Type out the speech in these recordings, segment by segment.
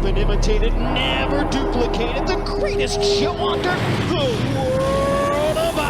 often imitated, never duplicated, the greatest show on dirt, the World of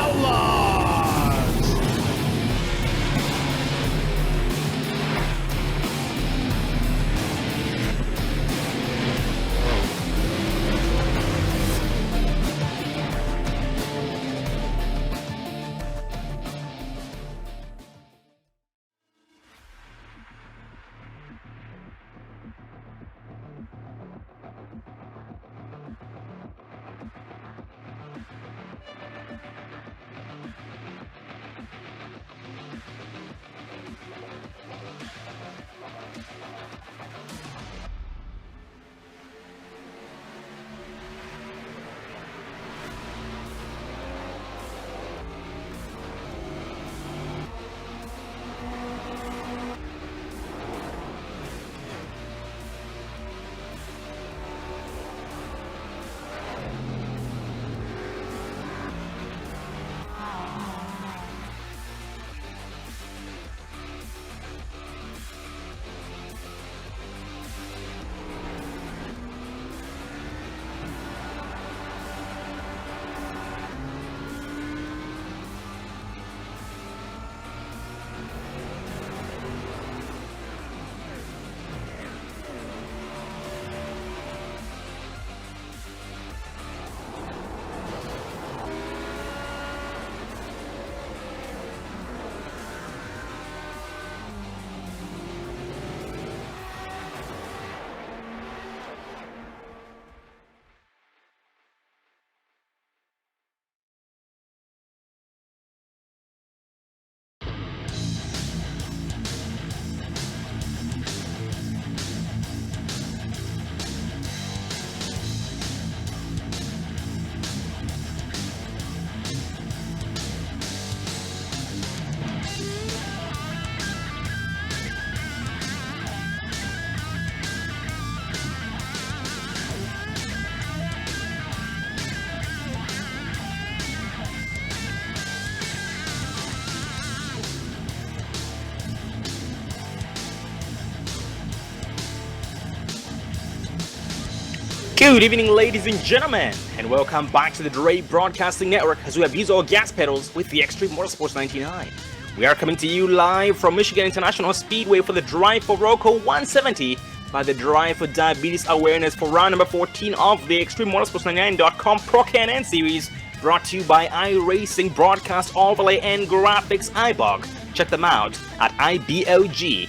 Good evening, ladies and gentlemen, and welcome back to the Dre Broadcasting Network as we have used our gas pedals with the Extreme Motorsports 99. We are coming to you live from Michigan International Speedway for the Drive for Roco 170 by the Drive for Diabetes Awareness for round number 14 of the Extreme Motorsports 99.com Pro Can-N Series, brought to you by iRacing Broadcast Overlay and Graphics iBog. Check them out at ibog.co.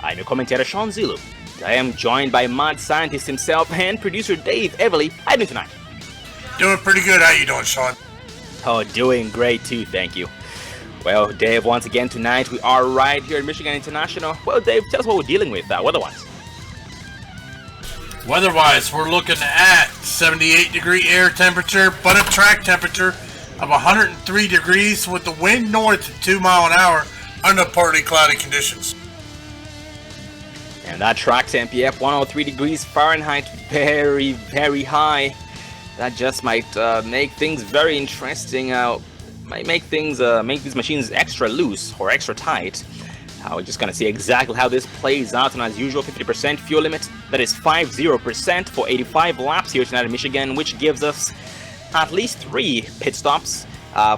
I'm your commentator, Sean Zulu. I am joined by mad scientist himself and producer Dave Everly. How you doing tonight? Doing pretty good. How you doing, Sean? Oh, doing great too, thank you. Well, Dave, once again tonight we are right here at Michigan International. Well, Dave, tell us what we're dealing with weather-wise. Weather-wise, we're looking at 78-degree air temperature, but a track temperature of 103 degrees with the wind north at 2 miles an hour under partly cloudy conditions. And that track temp, yep, 103 degrees Fahrenheit, very, very high. That just might make things very interesting. Might make these machines extra loose or extra tight. We're just gonna see exactly how this plays out. And as usual, 50% fuel limit. That is 50% for 85 laps here tonight in Michigan, which gives us at least 3 pit stops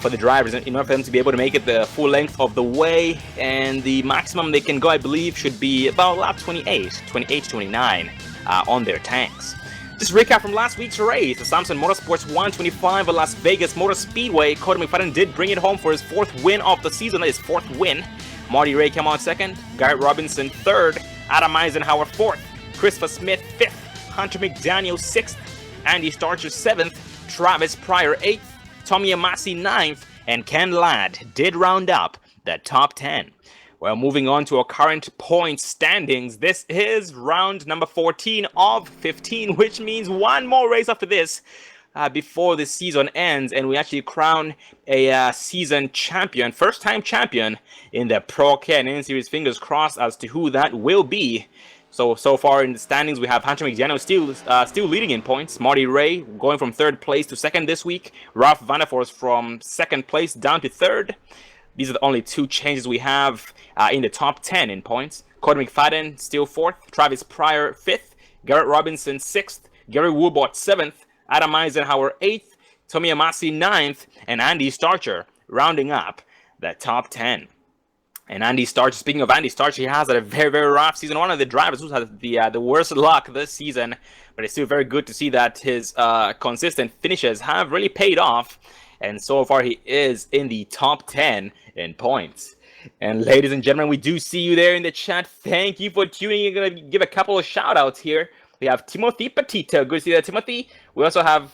for the drivers in order for them to be able to make it the full length of the way, and the maximum they can go, I believe, should be about lap 28 to 29 on their tanks. Just recap from last week's race, the Samson Motorsports 125 at Las Vegas Motor Speedway. Cody McFadden did bring it home for his 4th win of the season, his 4th win. Marty Ray came on 2nd, Garrett Robinson 3rd, Adam Eisenhower 4th, Christopher Smith 5th, Hunter McDaniel 6th, Andy Starcher 7th, Travis Pryor 8th, Tommy Amasi 9th, and Ken Ladd did round up the top 10. Well, moving on to our current point standings, this is round number 14 of 15, which means one more race after this before the season ends, and we actually crown a season champion, first-time champion in the Pro Can-N Series. Fingers crossed as to who that will be. So far in the standings, we have Hunter McDaniel still leading in points. Marty Ray going from 3rd place to 2nd this week. Ralph Vanderforst from 2nd place down to 3rd. These are the only 2 changes we have in the top 10 in points. Cody McFadden still 4th. Travis Pryor 5th. Garrett Robinson 6th. Gary Woolbot 7th. Adam Eisenhower 8th. Tommy Amasi 9th. And Andy Starcher rounding up the top 10. And Andy Starcher, speaking of Andy Starcher, he has had a very, very rough season. One of the drivers who's had the worst luck this season, but it's still very good to see that his consistent finishes have really paid off. And so far, he is in the top 10 in points. And ladies and gentlemen, we do see you there in the chat. Thank you for tuning in. I'm going to give a couple of shout-outs here. We have Timothy Petito. Good to see that, Timothy. We also have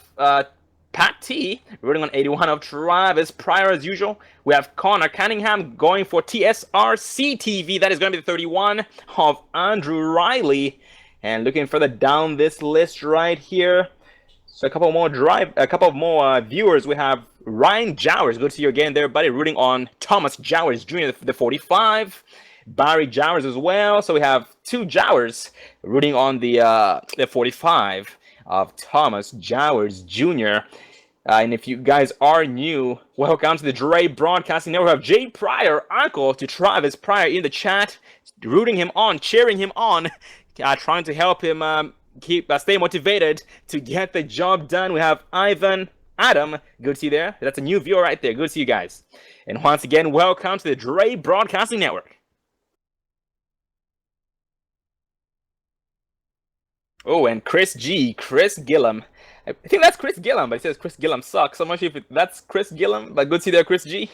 Pat T, rooting on 81 of Travis Pryor as usual. We have Connor Cunningham going for TSRC TV. That is going to be the 31 of Andrew Riley. And looking further down this list right here, so a couple more viewers. We have Ryan Jowers. Good to see you again there, buddy. Rooting on Thomas Jowers Jr., the 45. Barry Jowers as well. So we have 2 Jowers rooting on the 45 of Thomas Jowers Jr. And if you guys are new, welcome to the Dre Broadcasting Network. We have Jay Pryor, uncle to Travis Pryor, in the chat, rooting him on, cheering him on, trying to help him stay motivated to get the job done. We have Ivan, Adam, good to see you there. That's a new viewer right there. Good to see you guys. And once again, welcome to the Dre Broadcasting Network. Oh, and Chris Gillum. I think that's Chris Gillum, but it says Chris Gillum sucks. I'm not sure if that's Chris Gillum, but good to see there, Chris G.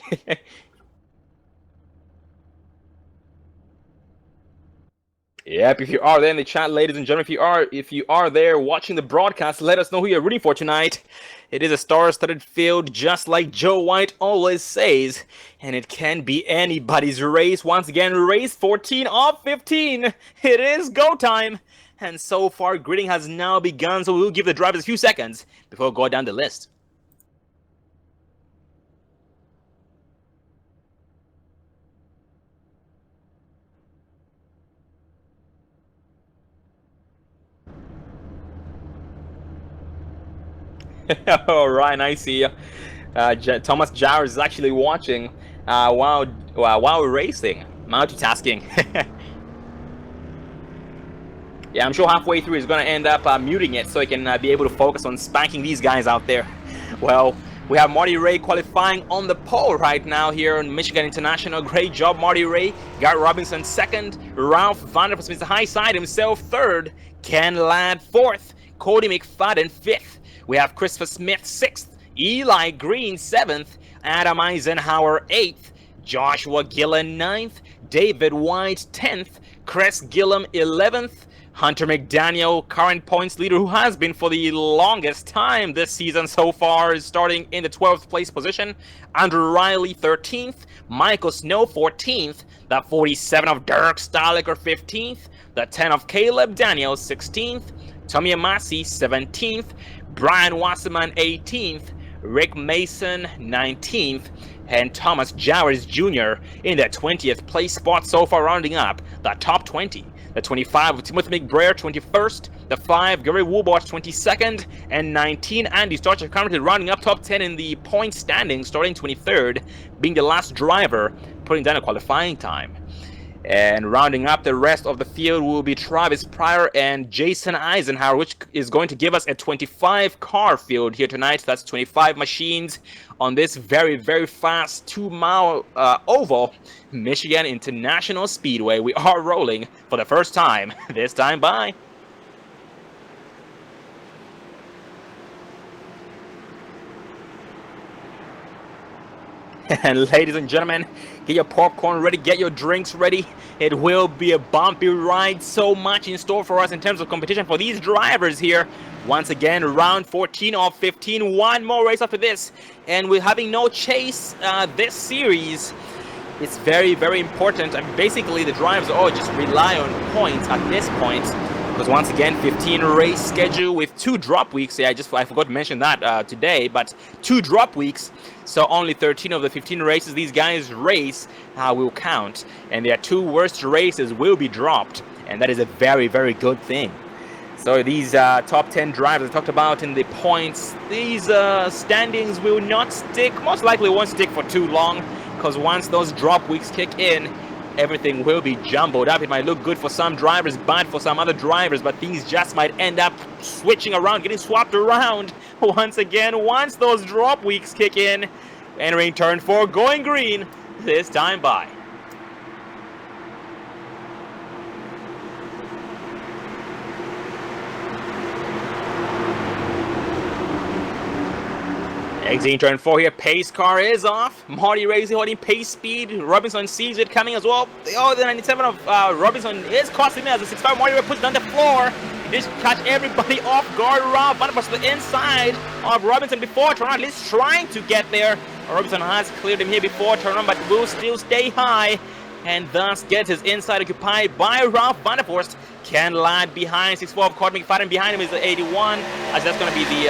Yep, if you are there in the chat, ladies and gentlemen, if you are there watching the broadcast, let us know who you're rooting for tonight. It is a star-studded field, just like Joe White always says, and it can be anybody's race. Once again, race 14 of 15. It is go time. And so far, gridding has now begun, so we'll give the drivers a few seconds before we go down the list. All right, I see. Thomas Jowers is actually watching while racing, multitasking. Yeah, I'm sure halfway through he's going to end up muting it so he can be able to focus on spanking these guys out there. Well, we have Marty Ray qualifying on the pole right now here in Michigan International. Great job, Marty Ray. Garrett Robinson second. Ralph Vanderpool Mr. High Side himself third. Ken Ladd fourth. Cody McFadden fifth. We have Christopher Smith sixth. Eli Green seventh. Adam Eisenhower eighth. Joshua Gillen ninth. David White 10th. Chris Gillum 11th. Hunter McDaniel, current points leader, who has been for the longest time this season so far, is starting in the 12th place position. Andrew Riley 13th. Michael Snow 14th. The 47 of Dirk Staliker 15th. The 10 of Caleb Daniels 16th. Tommy Amasi 17th. Brian Wasserman 18th. Rick Mason 19th. And Thomas Jowers Jr. in the 20th place spot so far, rounding up the top 20. The 25 of Timothy McBrayer 21st, the 5 Gary Woolbach 22nd, and 19 Andy Starcher currently rounding up top 10 in the point standing, starting 23rd, being the last driver putting down a qualifying time. And rounding up the rest of the field will be Travis Pryor and Jason Eisenhower, which is going to give us a 25 car field here tonight. That's 25 machines on this very, very fast 2-mile oval, Michigan International Speedway. We are rolling for the first time this time by. And ladies and gentlemen, get your popcorn ready, get your drinks ready. It will be a bumpy ride, so much in store for us in terms of competition for these drivers here. Once again, round 14 of 15, one more race after this. And we're having no chase this series. It's very, very important. I mean, basically, the drivers all just rely on points at this point. Because once again, 15 race schedule with 2 drop weeks. Yeah, I forgot to mention that today, but 2 drop weeks. So only 13 of the 15 races these guys race will count. And their 2 worst races will be dropped. And that is a very, very good thing. So these top 10 drivers I talked about in the points, these standings will not stick, most likely won't stick for too long. Because once those drop weeks kick in, everything will be jumbled up. It might look good for some drivers, bad for some other drivers, but things just might end up switching around, getting swapped around once again. Once those drop weeks kick in, entering turn 4, going green, this time by. Exiting turn 4 here, pace car is off. Marty Ray holding pace speed. Robinson sees it coming as well. Oh, the 97 of Robinson is costing me as the 65 Marty Ray puts it on the floor. He just catch everybody off guard. Rob Vanderpool to the inside of Robinson before turn on, at least trying to get there. Robinson has cleared him here before turn on, but will still stay high and thus gets his inside occupied by Ralph Vanderpool. Ken Ladd behind, 6'4" of Cody McFadden. Behind him is the 81, as that's going to be the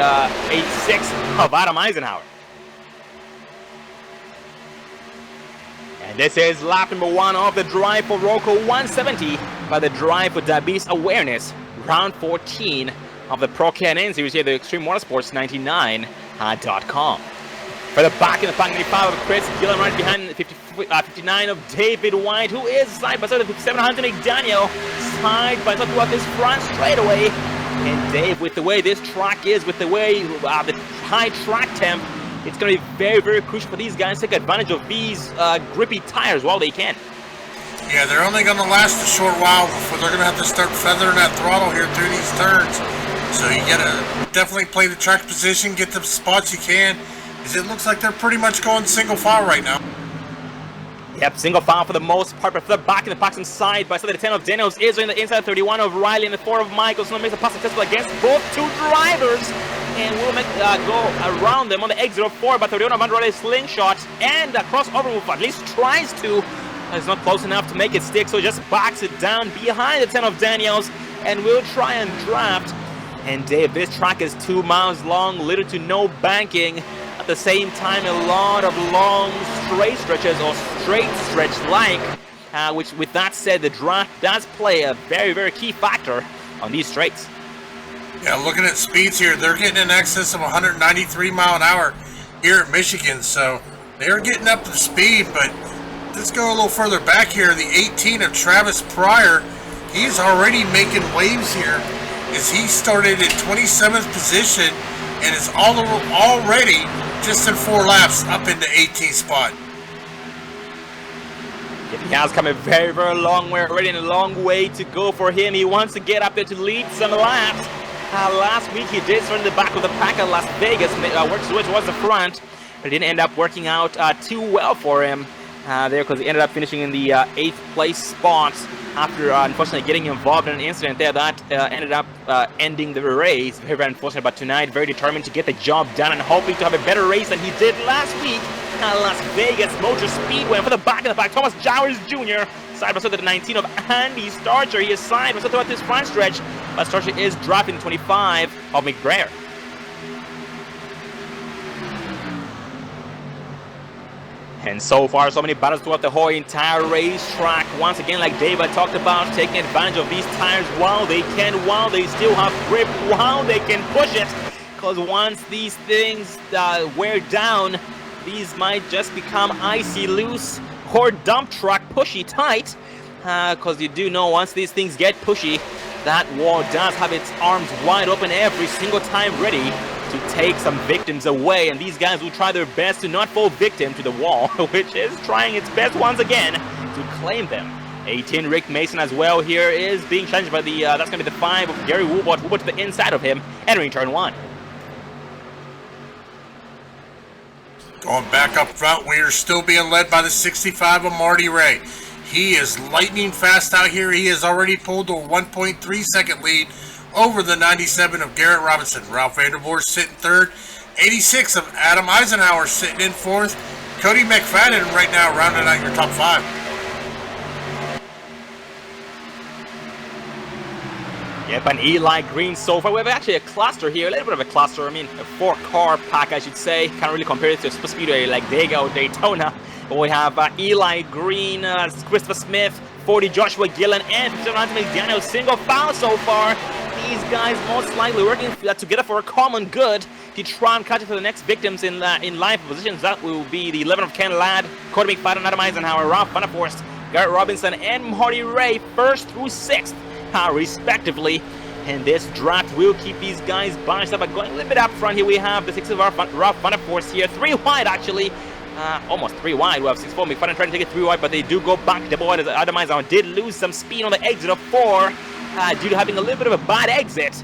86 of Adam Eisenhower. And this is lap number 1 of the Drive for Rocco 170 by the Drive for Diabetes Awareness, round 14 of the Pro K&N series here, the Extreme Motorsports 99.com. Further back in the pack, 95 of Chris Gillen, right behind 59 of David White, who is side by side of 57 Hunter McDaniel, side by side throughout this front straightaway. And Dave, with the way this track is, with the way the high track temp, it's going to be very, very crucial for these guys to take advantage of these grippy tires while they can. Yeah, they're only going to last a short while before they're going to have to start feathering that throttle here through these turns. So you got to definitely play the track position, get the spots you can. Because it looks like they're pretty much going single file right now. Yep, single file for the most part, but for the back in the box inside by the 10 of Daniels is in the inside 31 of Riley and the 4 of Michael. So makes a pass successful against both 2 drivers. And will make go around them on the exit of 4, but 31 of Andrade slingshot and a crossover move, at least tries to. It's not close enough to make it stick, so just backs it down behind the 10 of Daniels and will try and draft. And Dave, this track is 2 miles long, little to no banking. At the same time, a lot of long straight stretches or straight stretch which with that said, the draft does play a very, very key factor on these straights. Yeah, looking at speeds here, they're getting in excess of 193 mile an hour here at Michigan, so they're getting up to speed. But let's go a little further back here. The 18 of Travis Pryor he's already making waves here as he started in 27th position and is already just in 4 laps up in the 18th spot. He has come a very, very long way already, and a long way to go for him. He wants to get up there to lead some laps. Last week he did start in the back of the pack at Las Vegas, which was the front, but it didn't end up working out too well for him there, because he ended up finishing in the 8th place spot after unfortunately getting involved in an incident there that ended up ending the race. Very, very unfortunate, but tonight very determined to get the job done and hoping to have a better race than he did last week at Las Vegas Motor Speedway. And for the back of the pack, Thomas Jowers Jr. side by side with the 19 of Andy Starcher. He is side by side throughout this front stretch, but Starcher is dropping 25 of McBrayer. And so far, so many battles throughout the whole entire racetrack. Once again, like David talked about, taking advantage of these tires while they can, while they still have grip, while they can push it. Because once these things wear down, these might just become icy loose or dump truck pushy tight. Because you do know once these things get pushy, that wall does have its arms wide open every single time, ready to take some victims away, and these guys will try their best to not fall victim to the wall, which is trying its best once again to claim them. 18 Rick Mason as well here is being challenged by the that's gonna be the 5 of Gary Woolbot. Woolbot to the inside of him, entering turn 1. Going back up front, we are still being led by the 65 of Marty Ray. He is lightning fast out here. He has already pulled a 1.3 second lead over the 97 of Garrett Robinson. Ralph Vandervoort sitting 3rd. 86 of Adam Eisenhower sitting in 4th. Cody McFadden right now rounding out your top 5. Yep, and Eli Green so far. We have actually a cluster here, a little bit of a cluster. I mean, a 4-car pack, I should say. Can't really compare it to a super speedway like Dega or Daytona. But we have Eli Green, Christopher Smith, 40 Joshua Gillen, and 57 Anthony Daniel. Single foul so far. These guys most likely working together for a common good to try and catch up to the next victims in live positions. That will be the 11 of Ken Ladd, Cody McFadden, Adam Eisenhower, Ralph Vandervoort, Garrett Robinson, and Marty Ray, 1st through 6th, respectively. And this draft will keep these guys bunched up. But going a little bit up front here, we have the 6 of Ralph Vandervoort here, 3 wide actually. Almost 3 wide. We have 6-4. McFadden trying to take it 3 wide, but they do go back double wide as Adam Eisenhower did lose some speed on the exit of 4. Due to having a little bit of a bad exit,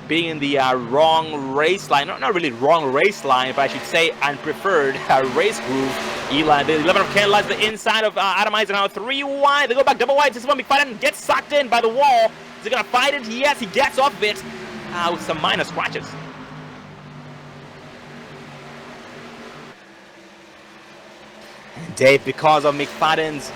being in the wrong race line, not really wrong race line, but I should say unpreferred race groove. Eli, the 11 of Ken lies the inside of Adam Eisenhower, 3 wide. They go back double wide. This is when McFadden gets sucked in by the wall. Is he gonna fight it? Yes, he gets off of it with some minor scratches. Dave, because of McFadden's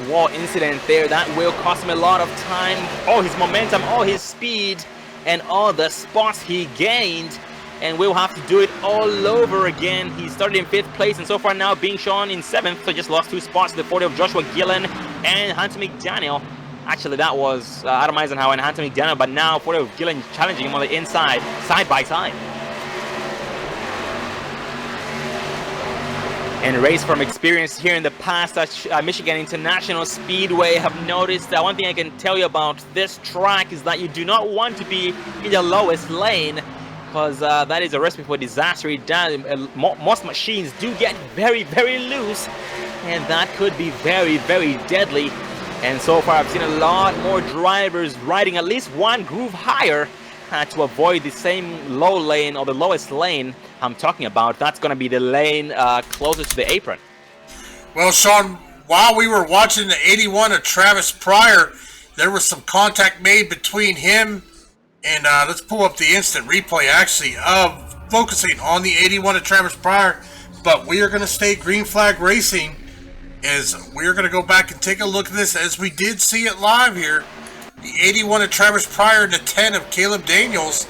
wall incident there, that will cost him a lot of time, all his momentum, all his speed, and all the spots he gained, and we'll have to do it all over again. He started in 5th place, and so far now being shown in 7th, so just lost 2 spots to the 40 of Joshua Gillen and Hunter McDaniel. Actually, that was Adam Eisenhower and Hunter McDaniel, but now 40 of Gillen challenging him on the inside, side by side. And race from experience here in the past at Michigan International Speedway, have noticed that one thing I can tell you about this track is that you do not want to be in the lowest lane, because that is a recipe for disaster. Most machines do get very, very loose, and that could be very, very deadly. And so far I've seen a lot more drivers riding at least 1 groove higher to avoid the same low lane, or the lowest lane I'm talking about. That's going to be the lane closest to the apron. Well, Sean, while we were watching the 81 of Travis Pryor, there was some contact made between him and let's pull up the instant replay actually of focusing on the 81 of Travis Pryor. But we are going to stay green flag racing, as we're going to go back and take a look at this as we did see it live here. The 81 of Travis Pryor and the 10 of Caleb Daniels.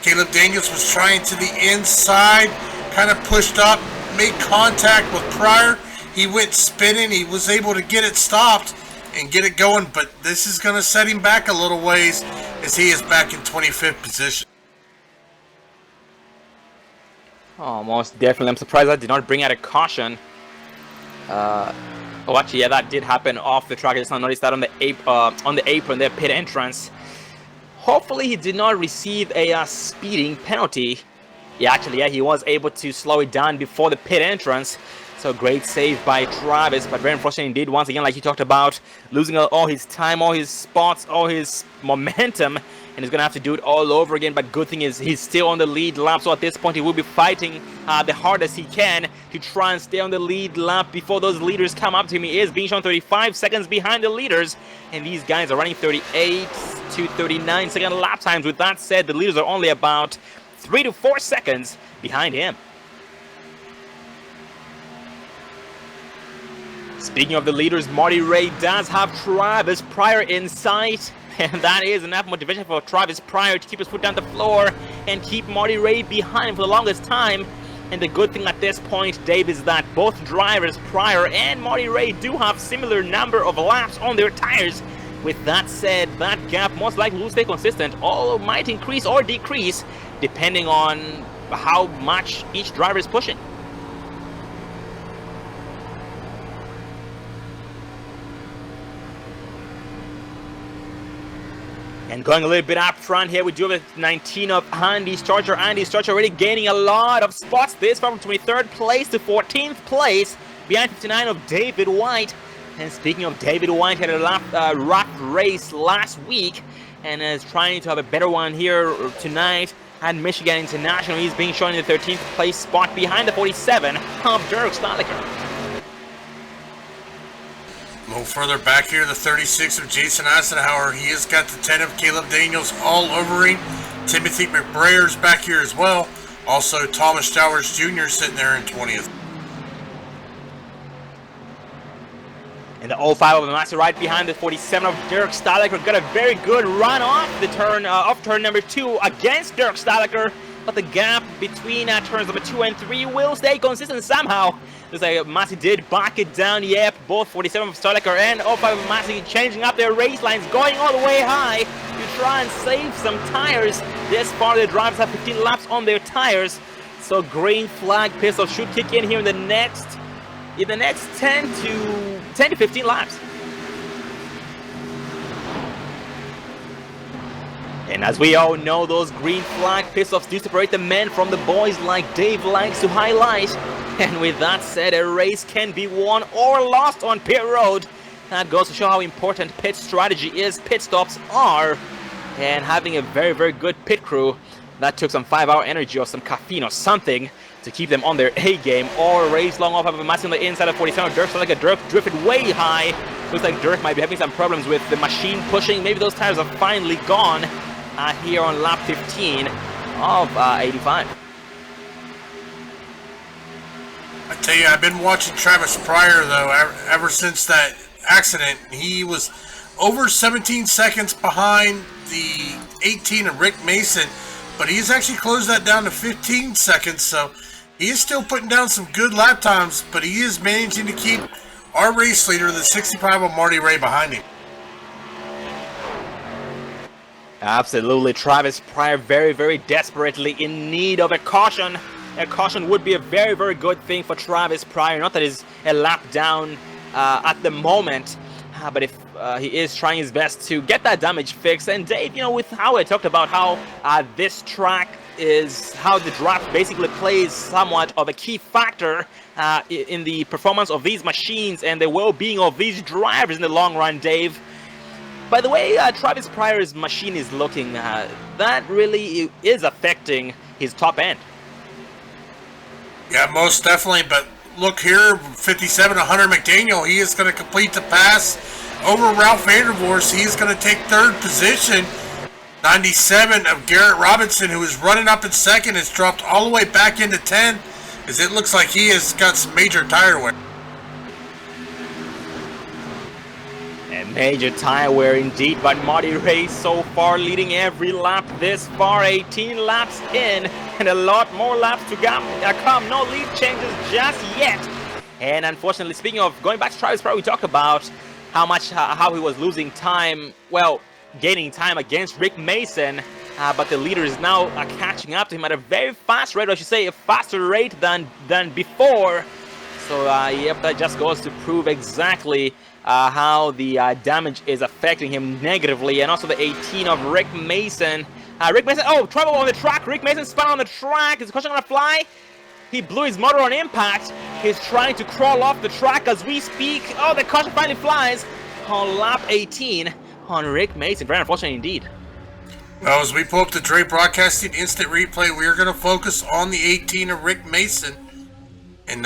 Caleb Daniels was trying to the inside, kind of pushed up, made contact with Pryor. He went spinning. He was able to get it stopped and get it going, but this is going to set him back a little ways as he is back in 25th position. Oh, most definitely. I'm surprised I did not bring out a caution. Oh, actually, yeah, that did happen off the track. I just not noticed that on the apron, their pit entrance. Hopefully, he did not receive a speeding penalty. Yeah, actually, yeah, he was able to slow it down before the pit entrance. So great save by Travis, but very unfortunate indeed. Once again, like you talked about, losing all his time, all his spots, all his momentum, and he's gonna have to do it all over again. But good thing is he's still on the lead lap, so at this point he will be fighting the hardest he can to try and stay on the lead lap before those leaders come up to him. He is being shown 35 seconds behind the leaders, and these guys are running 38 to 39 second lap times. With that said, the leaders are only about 3 to 4 seconds behind him. Speaking of the leaders, Marty Ray does have Travis Pryor in sight, and that is enough motivation for Travis Pryor to keep his foot down the floor and keep Marty Ray behind for the longest time. And the good thing at this point, Dave, is that both drivers, Pryor and Marty Ray, do have similar number of laps on their tires. With that said, that gap most likely will stay consistent, although might increase or decrease depending on how much each driver is pushing. And going a little bit up front here, we do have 19 of Andy Starcher. Andy Starcher already gaining a lot of spots this far, from 23rd place to 14th place, behind 59 of David White. And speaking of David White, he had a rough race last week and is trying to have a better one here tonight at Michigan International. He's being shown in the 13th place spot behind the 47 of Dirk Staliker. A little further back here, the 36 of Jason Eisenhower. He has got the 10 of Caleb Daniels all over him. Timothy McBrayer's back here as well. Also, Thomas Jowers Jr. sitting there in 20th. And the 05 of Master right behind the 47 of Dirk Staliker got a very good run off the turn, off turn number 2 against Dirk Staliker. But the gap between turns number 2 and 3 will stay consistent somehow. Looks like Massey did back it down. Yep, both 47 of Staliker and 05 of Massey changing up their race lines, going all the way high to try and save some tires. This far, the drivers have 15 laps on their tires. So green flag pistol should kick in here in the next 10 to 15 laps. And as we all know, those green flag pit-stops do separate the men from the boys, like Dave likes to highlight. And with that said, a race can be won or lost on pit road. That goes to show how important pit strategy is, pit stops are. And having a very, very good pit crew, that took some 5-hour energy or some caffeine or something to keep them on their A game. Or race long off of a Massey on the inside of 47. Dirk, so like a Dirk drifted way high. Looks like Dirk might be having some problems with the machine pushing. Maybe those tires are finally gone. Here on lap 15 of 85. I tell you, I've been watching Travis Pryor, though, ever since that accident. He was over 17 seconds behind the 18 of Rick Mason, but he's actually closed that down to 15 seconds, so he is still putting down some good lap times, but he is managing to keep our race leader, the 65 of Marty Ray, behind him. Absolutely, Travis Pryor very, very desperately in need of a caution. A caution would be a very, very good thing for Travis Pryor. Not that he's a lap down at the moment, but if he is trying his best to get that damage fixed. And Dave, you know, with how I talked about how this track is, how the draft basically plays somewhat of a key factor in the performance of these machines and the well-being of these drivers in the long run, Dave. By the way, Travis Pryor's machine is looking, that really is affecting his top end. Yeah, most definitely, but look here, 57 of Hunter McDaniel, he is going to complete the pass over Ralph Vandervorst. He is going to take third position. 97 of Garrett Robinson, who is running up in second, has dropped all the way back into 10th, as it looks like he has got some major tire wear. Major tire wear indeed, but Marty Ray so far leading every lap this far, 18 laps in, and a lot more laps to come. No lead changes just yet. And unfortunately, speaking of going back to Travis Pryor, we talked about how he was losing time, well, gaining time against Rick Mason, but the leader is now catching up to him at a very fast rate, or I should say a faster rate than before. So, yep, that just goes to prove exactly how the damage is affecting him negatively. And also the 18 of Rick Mason. Rick Mason, oh, trouble on the track. Rick Mason spun on the track. Is the caution gonna fly? He blew his motor on impact. He's trying to crawl off the track as we speak. Oh, the caution finally flies on lap 18 on Rick Mason. Very unfortunate indeed. Well, as we pull up the Dre Broadcasting Instant Replay, we are going to focus on the 18 of Rick Mason. And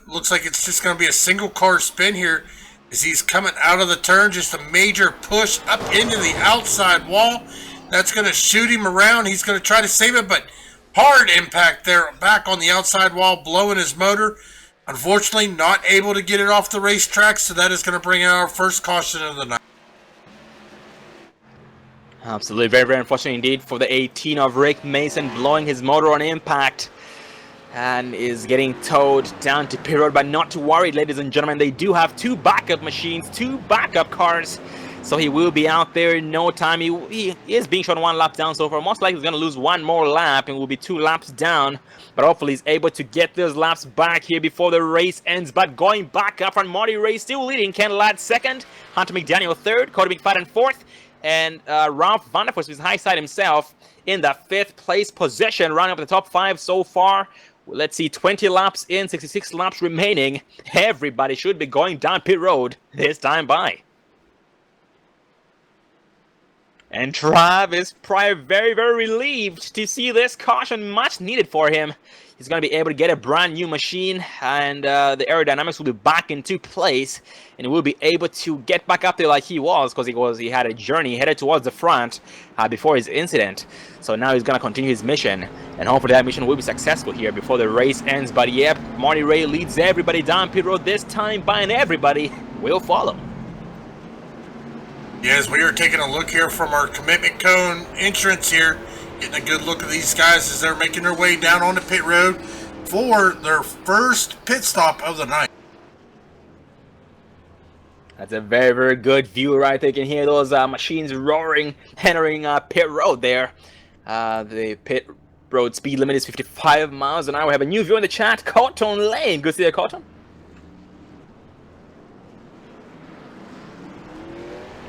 looks like it's just going to be a single car spin here as he's coming out of the turn. Just a major push up into the outside wall. That's going to shoot him around. He's going to try to save it, but hard impact there back on the outside wall, blowing his motor. Unfortunately, not able to get it off the racetrack, so that is going to bring out our first caution of the night. Absolutely, very, very unfortunate indeed for the 18 of Rick Mason, blowing his motor on impact and is getting towed down to pit road. But not to worry, ladies and gentlemen, they do have two backup machines, two backup cars, so he will be out there in no time. He is being shown 1 lap down so far. Most likely he's going to lose 1 more lap and will be 2 laps down, but hopefully he's able to get those laps back here before the race ends. But going back up front, Marty Ray still leading, Ken Ladd second, Hunter McDaniel third, Cody McFadden fourth, and Ralph Vandervoort with his high side himself in the 5th place position, running up the top 5 so far. Let's see, 20 laps in, 66 laps remaining. Everybody should be going down pit road this time by. And Travis Pryor very, very relieved to see this caution, much needed for him. He's going to be able to get a brand new machine, and the aerodynamics will be back into place, and he will be able to get back up there like he was, because he had a journey headed towards the front before his incident. So now he's going to continue his mission, and hopefully that mission will be successful here before the race ends. But yep, Marty Ray leads everybody down pit road this time by, and everybody will follow. Yes, we are taking a look here from our commitment cone entrance here. Getting a good look at these guys as they're making their way down on the pit road for their first pit stop of the night. That's a very, very good view right there. You can hear those machines roaring, entering pit road there. The pit road speed limit is 55 miles an hour. We have a new view in the chat, Cotton Lane. Good to see you, Cotton.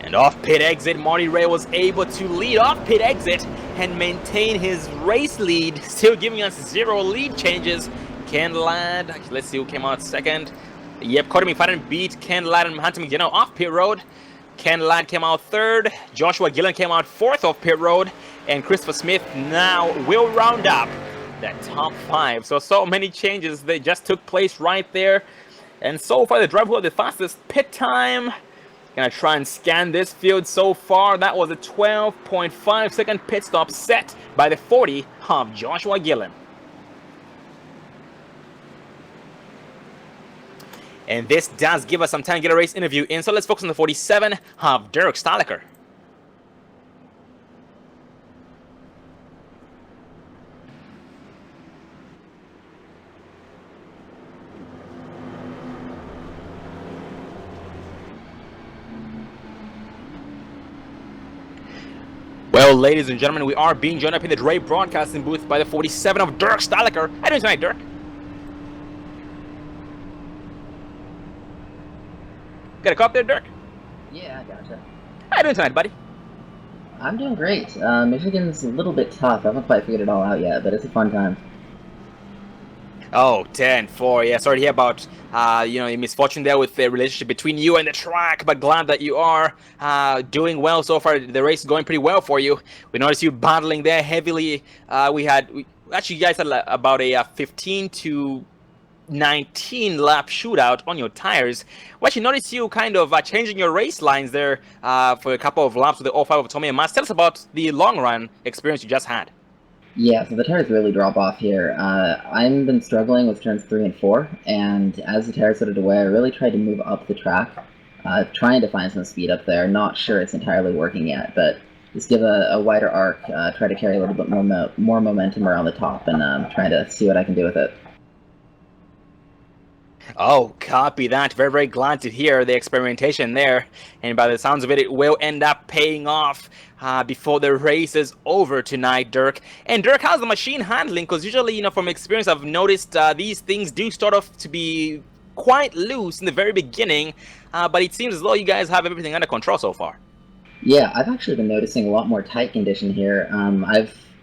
And off pit exit, Marty Ray was able to lead off pit exit and maintain his race lead, still giving us 0 lead changes. Ken Ladd, let's see who came out second. Yep, Cody McFadden beat Ken Ladd and Hunter McDaniel off pit road. Ken Ladd came out third. Joshua Gillen came out fourth off pit road. And Christopher Smith now will round up that top 5. So many changes that just took place right there. And so far, the driver who had the fastest pit time. Gonna try and scan this field so far. That was a 12.5 second pit stop set by the 40 of Joshua Gillen. And this does give us some time to get a race interview in. So let's focus on the 47 of Derek Staliker. Well, ladies and gentlemen, we are being joined up in the Dre Broadcasting booth by the 47 of Dirk Staliker. How are you doing tonight, Dirk? Got a cup there, Dirk? Yeah, I gotcha. How you doing tonight, buddy? I'm doing great. Michigan's a little bit tough. I haven't quite figured it all out yet, but it's a fun time. Oh, 10-4. Yeah, sorry to hear about your misfortune there with the relationship between you and the track, but glad that you are doing well so far. The race is going pretty well for you. We noticed you battling there heavily. Actually, you guys had about a 15 to 19 lap shootout on your tires. We actually noticed you kind of changing your race lines there for a couple of laps with the 05 of Tommy and Mas. Tell us about the long run experience you just had. Yeah, so the tires really drop off here. I've been struggling with turns 3 and 4, and as the tires started to wear, I really tried to move up the track, trying to find some speed up there. Not sure it's entirely working yet, but just give a wider arc, try to carry a little bit more momentum around the top, and try to see what I can do with it. Oh, copy that. Very, very glad to hear the experimentation there. And by the sounds of it, it will end up paying off before the race is over tonight, Dirk. And Dirk, how's the machine handling? Because usually, from experience, I've noticed these things do start off to be quite loose in the very beginning, but it seems as though you guys have everything under control so far. Yeah, I've actually been noticing a lot more tight condition here.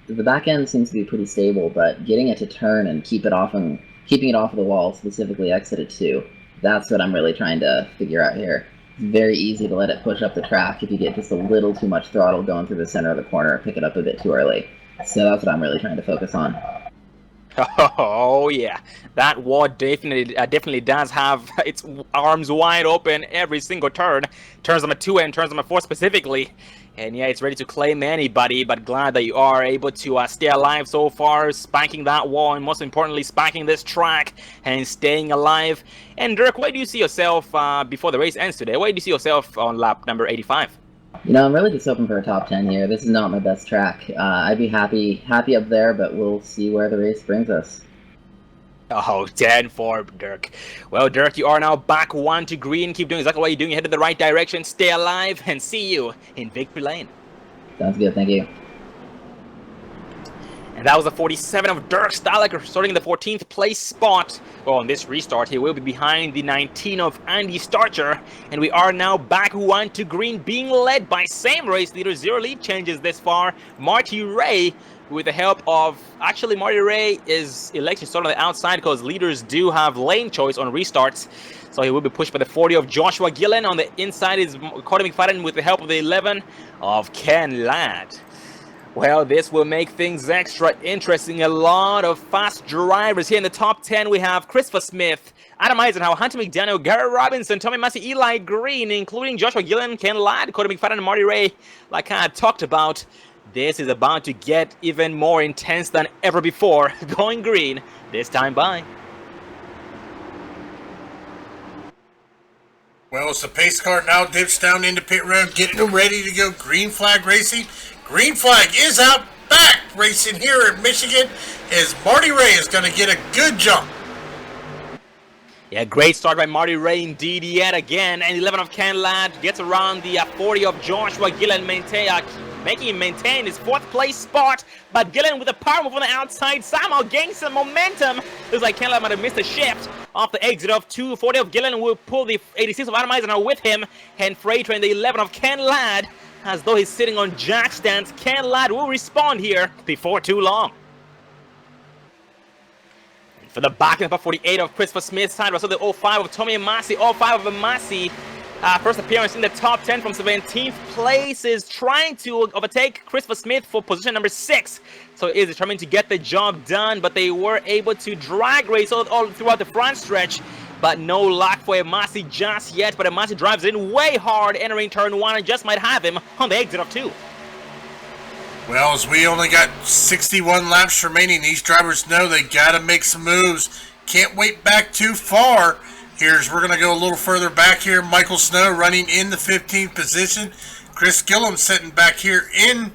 The back end seems to be pretty stable, but getting it to turn and keeping it off of the wall, specifically exit at 2, that's what I'm really trying to figure out here. It's very easy to let it push up the track if you get just a little too much throttle going through the center of the corner, pick it up a bit too early. So that's what I'm really trying to focus on. Oh yeah, that wall definitely does have its arms wide open every single turn. Turns number 2 and turns number 4 specifically. And yeah, it's ready to claim anybody, but glad that you are able to stay alive so far, spiking that wall, and most importantly, spiking this track and staying alive. And Dirk, where do you see yourself before the race ends today? Where do you see yourself on lap number 85? You know, I'm really just hoping for a top 10 here. This is not my best track. I'd be happy up there, but we'll see where the race brings us. Oh, 10-4, Dirk. Well, Dirk, you are now back 1 to green. Keep doing exactly what you're doing. You're headed in the right direction. Stay alive, and see you in victory lane. Sounds good, thank you. And that was the 47 of Dirk Staliker, starting in the 14th place spot. Well, on this restart, he will be behind the 19 of Andy Starcher. And we are now back 1 to green, being led by same race leader. 0 lead changes this far. Marty Ray, with the help of... Actually, Marty Ray is elected to start on the outside because leaders do have lane choice on restarts. So he will be pushed by the 40 of Joshua Gillen. On the inside is Cody McFadden with the help of the 11 of Ken Ladd. Well, this will make things extra interesting. A lot of fast drivers here in the top 10. We have Christopher Smith, Adam Eisenhower, Hunter McDaniel, Gary Robinson, Tommy Massey, Eli Green, including Joshua Gillen, Ken Ladd, Cody McFadden, and Marty Ray. Like I talked about, this is about to get even more intense than ever before. Going green this time by. Well, as the pace car now dips down into pit road, getting ready to go green flag racing. Green flag is out back racing here at Michigan as Marty Ray is going to get a good jump. Yeah, great start by Marty Ray indeed yet again. And 11 of Ken Ladd gets around the 40 of Joshua Gillen, making him maintain his 4th place spot. But Gillen with a power move on the outside somehow gains some momentum. Looks like Ken Ladd might have missed a shift off the exit of 240 of Gillen will pull the 86 of Adam Eisenhower with him. And Freight Train, the 11 of Ken Ladd, as though he's sitting on jack stands. Ken Ladd will respond here before too long. And for the back number 48 of Christopher Smith's side, also the 05 of Tommy Massey, 05 of Massey. First appearance in the top 10 from 17th place, is trying to overtake Christopher Smith for position number 6. So he is determined to get the job done, but they were able to drag race all throughout the front stretch. But no luck for Amasi just yet. But Amasi drives in way hard, entering turn 1, and just might have him on the exit of 2. Well, as we only got 61 laps remaining, these drivers know they got to make some moves. Can't wait back too far. We're going to go a little further back here. Michael Snow running in the 15th position. Chris Gillum sitting back here in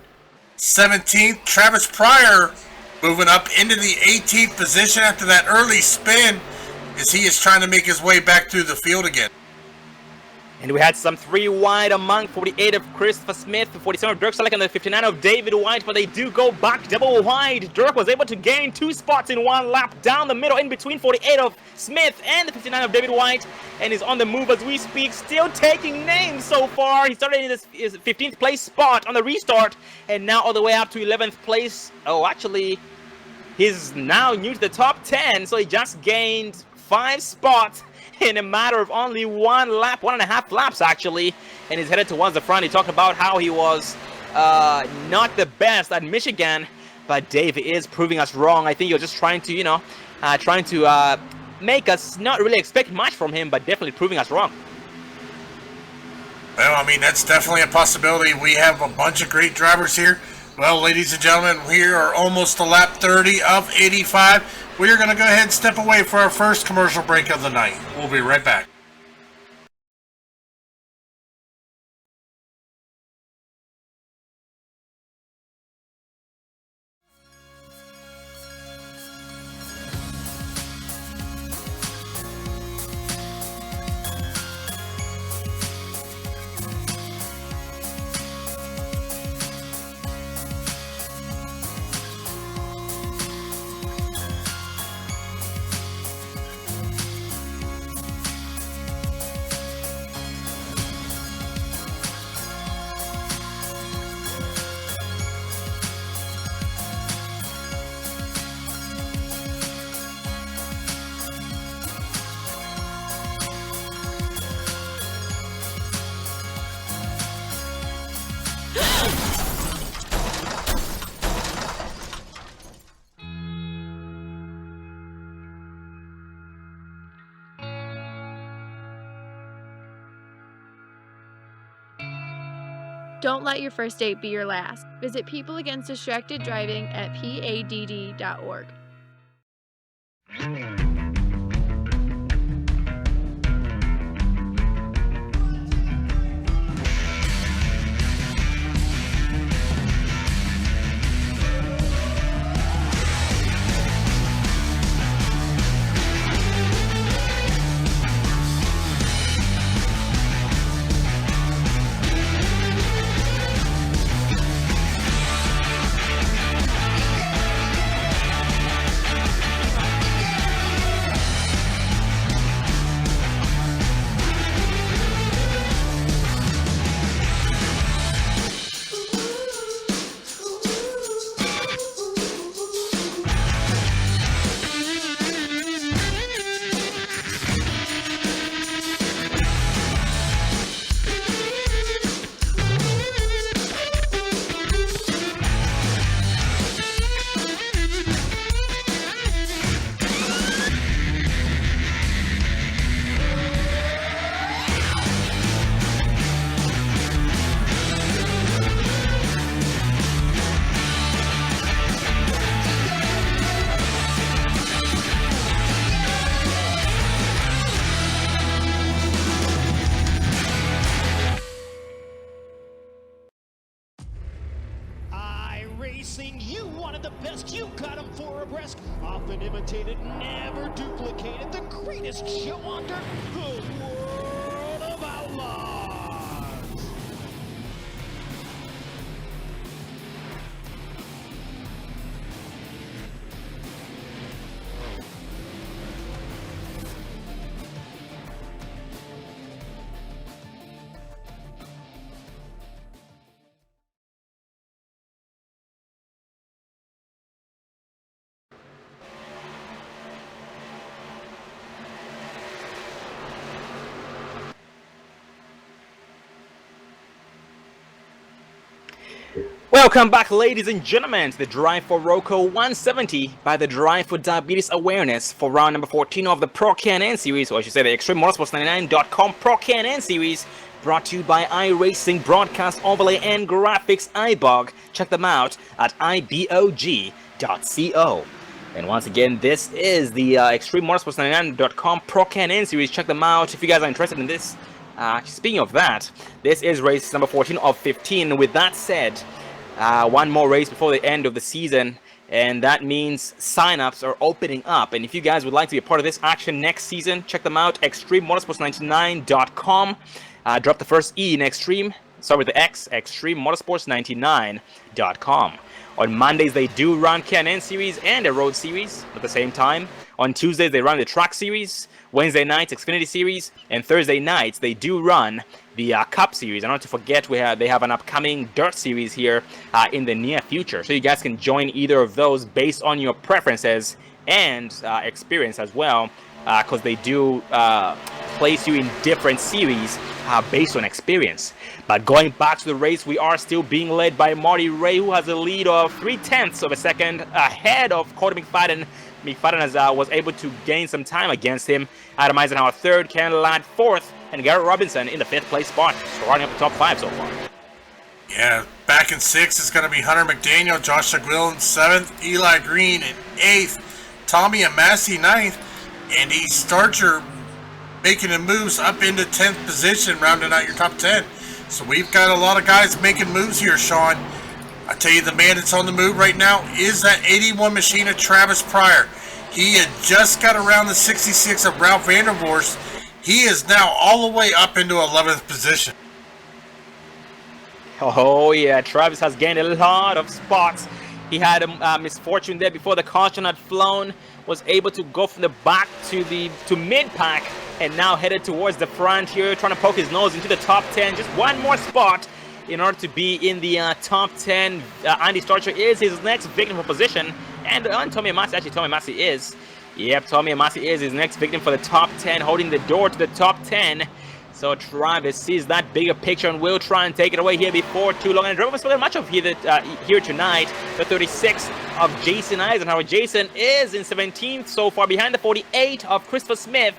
17th. Travis Pryor moving up into the 18th position after that early spin, as he is trying to make his way back through the field again. And we had some 3 wide among 48 of Christopher Smith, 47 of Dirk Staliker, and the 59 of David White, but they do go back double wide. Dirk was able to gain 2 spots in 1 lap down the middle in between 48 of Smith and the 59 of David White, and is on the move as we speak, still taking names so far. He started in his 15th place spot on the restart, and now all the way up to 11th place. Oh, actually, he's now new to the top 10, so he just gained 5 spots in a matter of only 1.5 laps actually, and he's headed towards the front. He talked about how he was not the best at Michigan, but Dave is proving us wrong. I think you're just trying to, make us not really expect much from him, but definitely proving us wrong. Well, I mean, that's definitely a possibility. We have a bunch of great drivers here. Well, ladies and gentlemen, we are almost to lap 30 of 85. We are going to go ahead and step away for our first commercial break of the night. We'll be right back. Don't let your first date be your last. Visit People Against Distracted Driving at PADD.org. iRacing, you wanted the best, you got them for abreast. Often imitated, never duplicated. The greatest show under the world of outlaws. Welcome back, ladies and gentlemen, to the Drive for Roco 170 by the Drive for Diabetes Awareness for round number 14 of the Pro Can-N series, or I should say the Extreme Motorsports99.com Pro Can-N series, brought to you by iRacing Broadcast Overlay and Graphics iBog. Check them out at ibog.co. And once again, this is the Extreme Motorsports99.com Pro Can-N series. Check them out if you guys are interested in this. Speaking of that, this is race number 14 of 15. With that said, one more race before the end of the season, and that means sign-ups are opening up. And if you guys would like to be a part of this action next season, check them out, extrememotorsports99.com. Drop the first E in Extreme, start with the X, extrememotorsports99.com. On Mondays, they do run Can-N series and a road series at the same time. On Tuesdays, they run the track series. Wednesday nights, Xfinity series. And Thursday nights, they do run the Cup series. And not to forget, they have an upcoming dirt series here in the near future. So you guys can join either of those based on your preferences and experience as well, because they do place you in different series based on experience. But going back to the race, we are still being led by Marty Ray, who has a lead of 0.3 of a second ahead of Cody McFadden. McFadden was able to gain some time against him. Adam Eisenhower third, Ken Ladd fourth, and Garrett Robinson in the 5th place spot, starting up the top 5 so far. Yeah, back in 6th is going to be Hunter McDaniel, Josh Aguil in 7th, Eli Green in 8th, Tommy Amassi 9th, and Andy Starcher making the moves up into 10th position, rounding out your top 10. So we've got a lot of guys making moves here, Sean. I tell you, the man that's on the move right now is that 81 machine of Travis Pryor. He had just got around the 66 of Ralph Vandervorst. He is now all the way up into 11th position. Oh yeah, Travis has gained a lot of spots. He had a misfortune there before the caution had flown. Was able to go from the back to mid-pack, and now headed towards the front here, trying to poke his nose into the top 10. Just one more spot in order to be in the top 10. Andy Starcher is his next victim for position, and Tommy Amassi, actually Tommy Amassi is. Yep, Tommy Amassi is his next victim for the top 10, holding the door to the top 10. So Travis sees that bigger picture and will try and take it away here before too long. And Travis played much of here tonight. The 36 of Jason Eisenhower. Jason is in 17th so far, behind the 48 of Christopher Smith.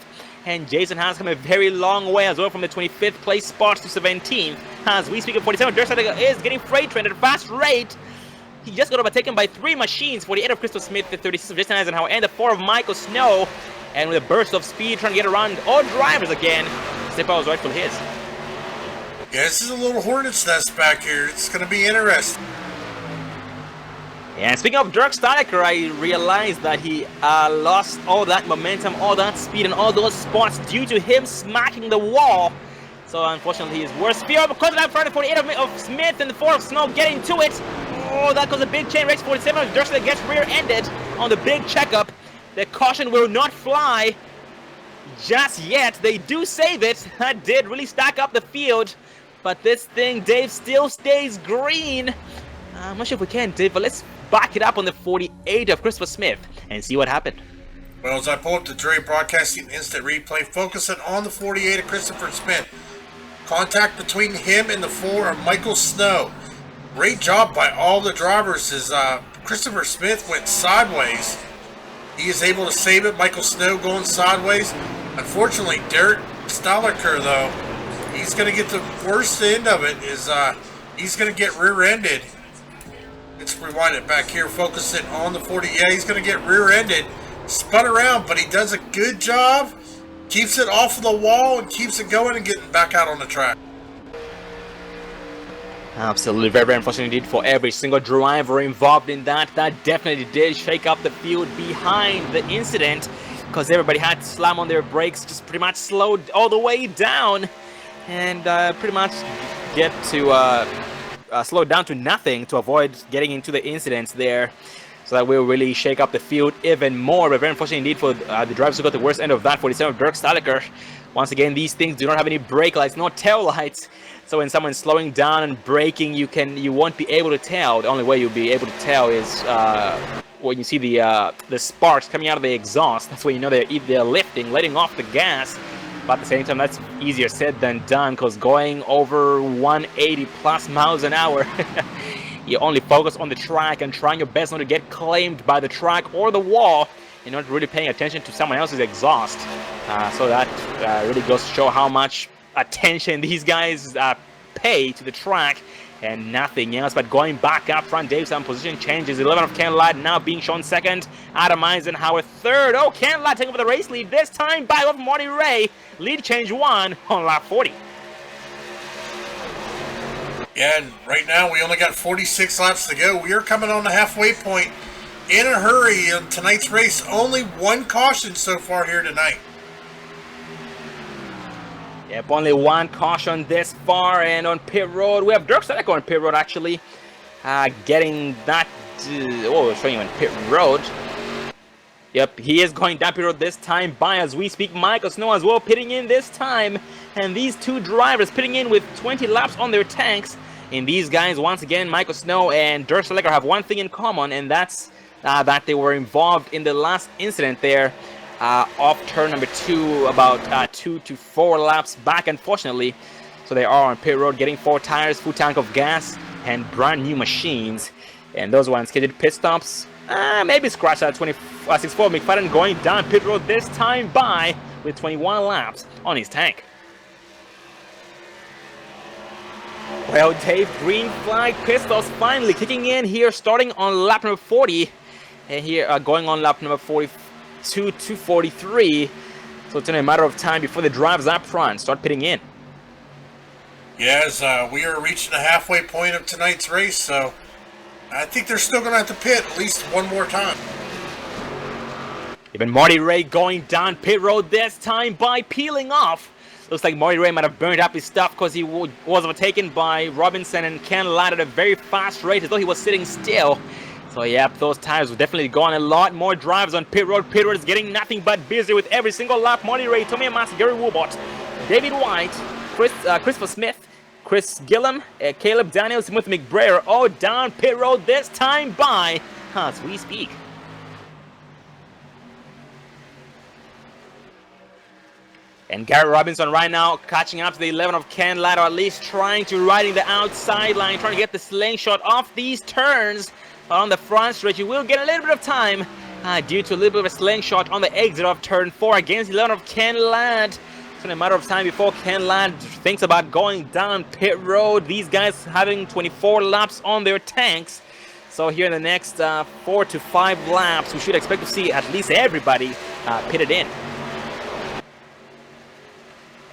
And Jason has come a very long way as well from the 25th place spot to 17th. As we speak of 47, Dirk Staliger is getting freight trained at a fast rate. He just got overtaken by 3 machines, 48 of Christopher Smith, the 36 of Jason Eisenhower, and the 4 of Michael Snow. And with a burst of speed, trying to get around all drivers again. Step out was rightful his. Yeah, this is a little hornet's nest back here. It's going to be interesting. And speaking of Dirk Staliger, I realized that he lost all that momentum, all that speed, and all those spots due to him smacking the wall. So unfortunately, his worst speed because of that front 48 of Smith and the 4 of Snow getting to it. Oh, that caused a big chain race. 47 of Dirk Staliger gets rear-ended on the big checkup. The caution will not fly just yet. They do save it. That did really stack up the field. But this thing, Dave, still stays green. I'm not sure if we can, Dave, but let's back it up on the 48 of Christopher Smith and see what happened. Well, as I pull up the Dre Broadcasting Instant Replay, focusing on the 48 of Christopher Smith. Contact between him and the 4 of Michael Snow. Great job by all the drivers as Christopher Smith went sideways. He is able to save it. Michael Snow going sideways. Unfortunately, Derek Staliger, though, he's going to get the worst end of it. He's going to get rear-ended. Let's rewind it back here. Focusing on the 40. Yeah, he's going to get rear-ended. Spun around, but he does a good job. Keeps it off of the wall and keeps it going and getting back out on the track. Absolutely, very, very unfortunate indeed for every single driver involved in that. That definitely did shake up the field behind the incident because everybody had to slam on their brakes, just pretty much slowed all the way down and pretty much get to slow down to nothing to avoid getting into the incidents there. So that will really shake up the field even more. But very unfortunate indeed for the drivers who got the worst end of that. 47 of Dirk Staliger. Once again, these things do not have any brake lights, no tail lights. So when someone's slowing down and braking, you won't be able to tell. The only way you'll be able to tell is when you see the sparks coming out of the exhaust. That's when you know they're lifting, letting off the gas. But at the same time, that's easier said than done because going over 180 plus miles an hour, you only focus on the track and trying your best not to get claimed by the track or the wall. You're not really paying attention to someone else's exhaust. So that really goes to show how much attention these guys pay to the track and nothing else. But going back up front, Dave's position changes. 11 of Ken Ladd now being shown second. Adam Eisenhower third. Oh, Ken Ladd taking over the race lead this time by over Marty Ray. Lead change 1 on lap 40. Yeah, and right now we only got 46 laps to go. We are coming on the halfway point in a hurry in tonight's race. Only 1 caution so far here tonight. Yep, only 1 caution this far, and on pit road, we have Dirk Staliger on pit road actually, getting that, showing you on pit road. Yep, he is going down pit road this time by as we speak. Michael Snow as well pitting in this time, and these 2 drivers pitting in with 20 laps on their tanks. And these guys, once again, Michael Snow and Dirk Staliger have one thing in common, and that's that they were involved in the last incident there. Off turn number 2, about 2 to 4 laps back, unfortunately. So they are on pit road, getting 4 tires, full tank of gas, and brand new machines. And those ones scheduled pit stops, maybe scratch that 64. McFadden going down pit road this time by with 21 laps on his tank. Well, Dave, green flag pistols finally kicking in here, starting on lap number 40, and here going on lap number 42 to 43. So it's only a matter of time before the drivers up front start pitting in. Yes, we are reaching the halfway point of tonight's race, so I think they're still going to have to pit at least 1 more time. Even Marty Ray going down pit road this time by peeling off. Looks like Marty Ray might have burned up his stuff because he was overtaken by Robinson and Ken Ladd at a very fast rate as though he was sitting still. So yeah, those tires will definitely go on. A lot more drivers on pit road. Pit road is getting nothing but busy with every single lap. Marty Ray, Tommy Amasi, Gary Woolbot, David White, Christopher Smith, Chris Gillum, Caleb Daniels, Timothy McBrayer, all down pit road this time by as we speak. And Garrett Robinson right now catching up to the 11 of Ken Ladd, or at least trying to riding the outside line, trying to get the slingshot off these turns on the front stretch. You will get a little bit of time due to a little bit of a slingshot on the exit of turn 4 against the 11 of Ken Ladd. It's only a matter of time before Ken Ladd thinks about going down pit road. These guys having 24 laps on their tanks. So here in the next 4 to 5 laps, we should expect to see at least everybody pitted in.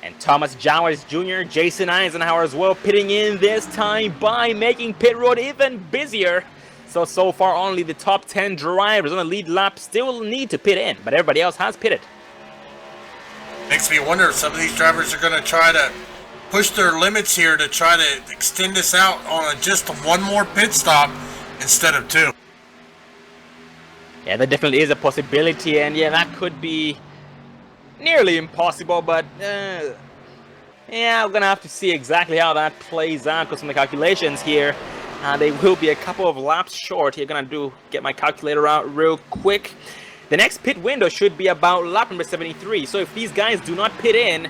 And Thomas Jowers Jr., Jason Eisenhower as well, pitting in this time by making pit road even busier. So far only the top 10 drivers on the lead lap still need to pit in, but everybody else has pitted. Makes me wonder if some of these drivers are going to try to push their limits here to try to extend this out on just one more pit stop instead of 2. Yeah, that definitely is a possibility, and yeah, that could be nearly impossible, but yeah, we're gonna have to see exactly how that plays out, because from the calculations here, they will be a couple of laps short. Here, gonna get my calculator out real quick. The next pit window should be about lap number 73. So if these guys do not pit in,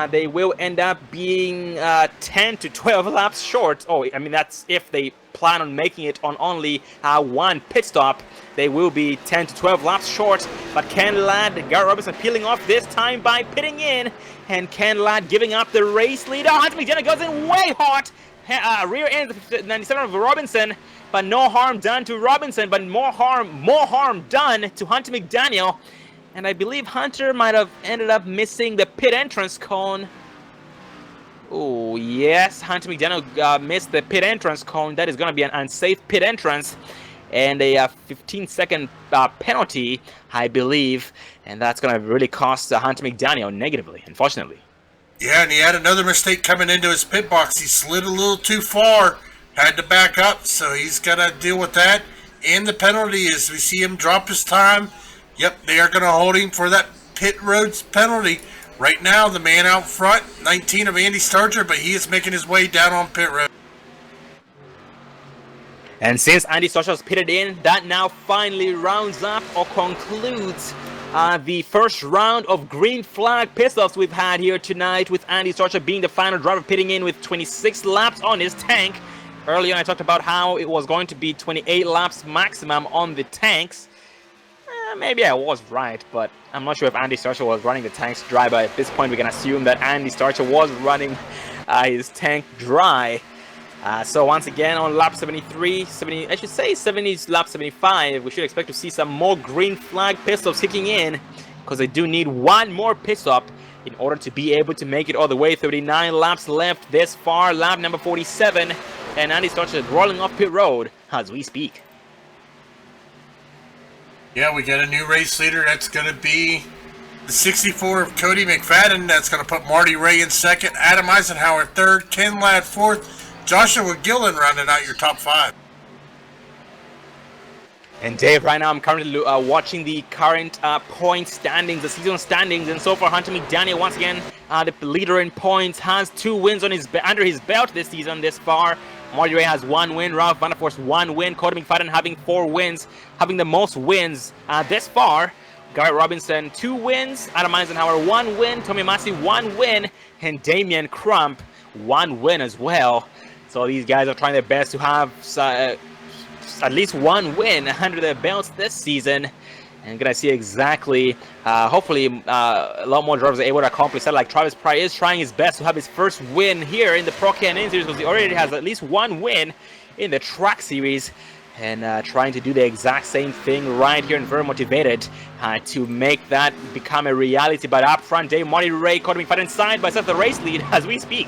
they will end up being 10 to 12 laps short. Oh, I mean, that's if they plan on making it on only one pit stop. They will be 10 to 12 laps short. But Ken Ladd, Garrett Robinson peeling off this time by pitting in. And Ken Ladd giving up the race lead. Oh, Hunter McDaniel goes in way hot. Rear ends 97 of Robinson. But no harm done to Robinson, but more harm done to Hunter McDaniel. And I believe Hunter might have ended up missing the pit entrance cone. Oh, yes, Hunter McDaniel missed the pit entrance cone. That is going to be an unsafe pit entrance. And a 15-second penalty, I believe. And that's going to really cost Hunter McDaniel negatively, unfortunately. Yeah, and he had another mistake coming into his pit box. He slid a little too far. Had to back up, so he's got to deal with that. And the penalty is we see him drop his time. Yep, they are going to hold him for that pit roads penalty. Right now, the man out front, 19 of Andy Starcher, but he is making his way down on pit road. And since Andy Starcher has pitted in, that now finally rounds up or concludes the first round of green flag pit-stops we've had here tonight, with Andy Starcher being the final driver pitting in with 26 laps on his tank. Earlier, I talked about how it was going to be 28 laps maximum on the tanks. Maybe I was right, but I'm not sure if Andy Starcher was running the tanks dry, but at this point we can assume that Andy Starcher was running his tank dry. So once again on lap 70, lap 75, we should expect to see some more green flag pit stops kicking in, because they do need one more pit stop in order to be able to make it all the way. 39 laps left this far, lap number 47, and Andy Starcher is rolling off pit road as we speak. Yeah, we got a new race leader. That's going to be the 64 of Cody McFadden. That's going to put Marty Ray in second, Adam Eisenhower third, Ken Ladd fourth, Joshua Gillen rounding out your top 5. And Dave, right now I'm currently watching the current point standings, the season standings, and so far Hunter McDaniel, once again, the leader in points, has 2 wins on under his belt this season this far. Marty Ray has 1 win, Ralph Vanderforst 1 win, Cody McFadden having 4 wins, having the most wins this far. Garrett Robinson 2 wins, Adam Eisenhower 1 win, Tommy Massey 1 win, and Damian Crump 1 win as well. So these guys are trying their best to have at least 1 win under their belts this season. And gonna see exactly, hopefully a lot more drivers are able to accomplish that. Like Travis Pry is trying his best to have his first win here in the Pro Can-Am Series, because he already has at least 1 win in the Track Series. And trying to do the exact same thing right here, and very motivated to make that become a reality. But up front, Dave, Marty Ray, Cody McFadden side by side the race lead as we speak.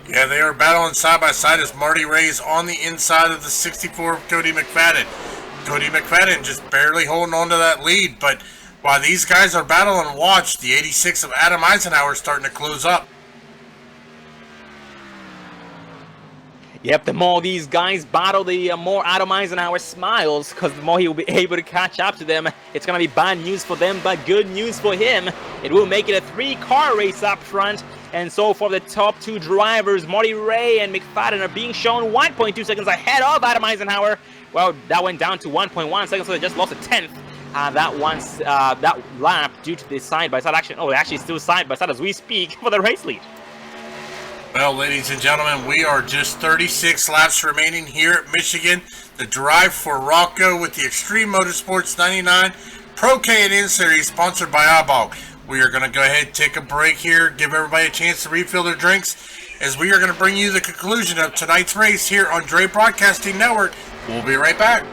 Yeah, they are battling side by side as Marty Ray's on the inside of the 64 of Cody McFadden. Cody McFadden just barely holding on to that lead, but while these guys are battling, watch the 86 of Adam Eisenhower starting to close up. Yep, the more these guys battle, the more Adam Eisenhower smiles, because the more he will be able to catch up to them. It's going to be bad news for them, but good news for him. It will make it a 3-car race up front. And so for the top 2 drivers, Marty Ray and McFadden are being shown 1.2 seconds ahead of Adam Eisenhower. Well, that went down to 1.1 seconds, so they just lost a tenth that lap due to the side-by-side action. Oh, actually still side-by-side as we speak for the race lead. Well, ladies and gentlemen, we are just 36 laps remaining here at Michigan. The drive for Rocco with the Extreme Motorsports 99 Pro K&N Series sponsored by iBog. We are going to go ahead and take a break here, give everybody a chance to refill their drinks, as we are going to bring you the conclusion of tonight's race here on Dre Broadcasting Network. We'll be right back.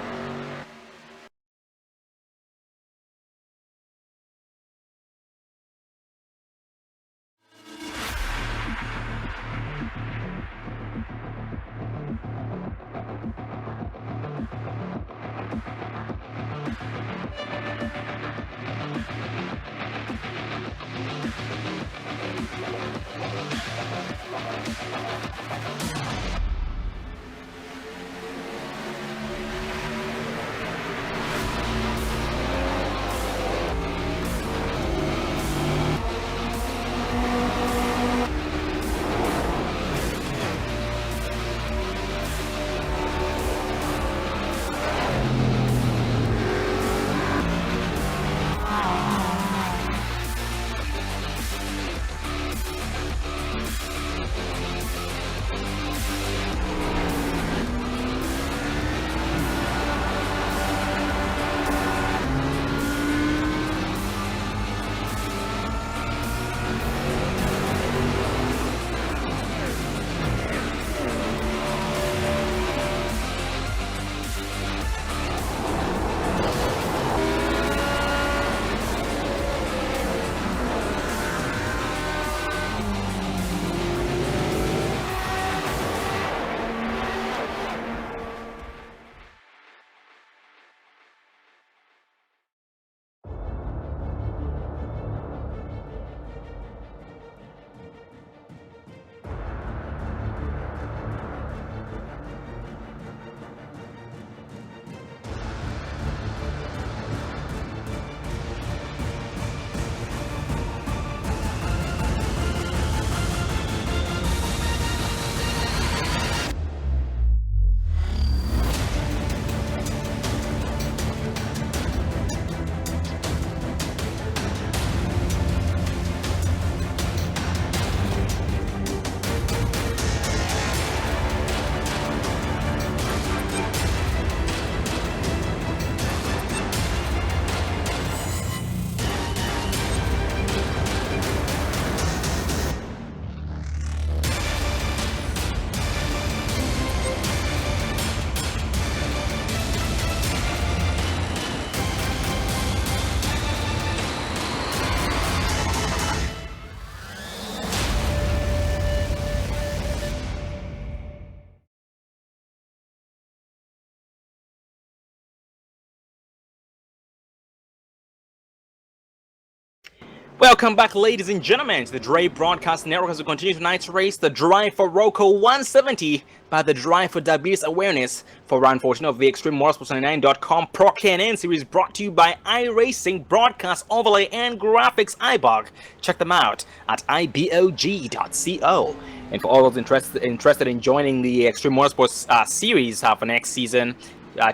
Welcome back, ladies and gentlemen, to the Dre Broadcast Network as we continue tonight's race, the Drive for Rocco 170 by the Drive for Diabetes Awareness for round 14 of the Extreme Motorsports99.com Pro K&N Series, brought to you by iRacing, Broadcast Overlay and Graphics iBog. Check them out at ibog.co. And for all those interested in joining the Extreme Motorsports series for next season,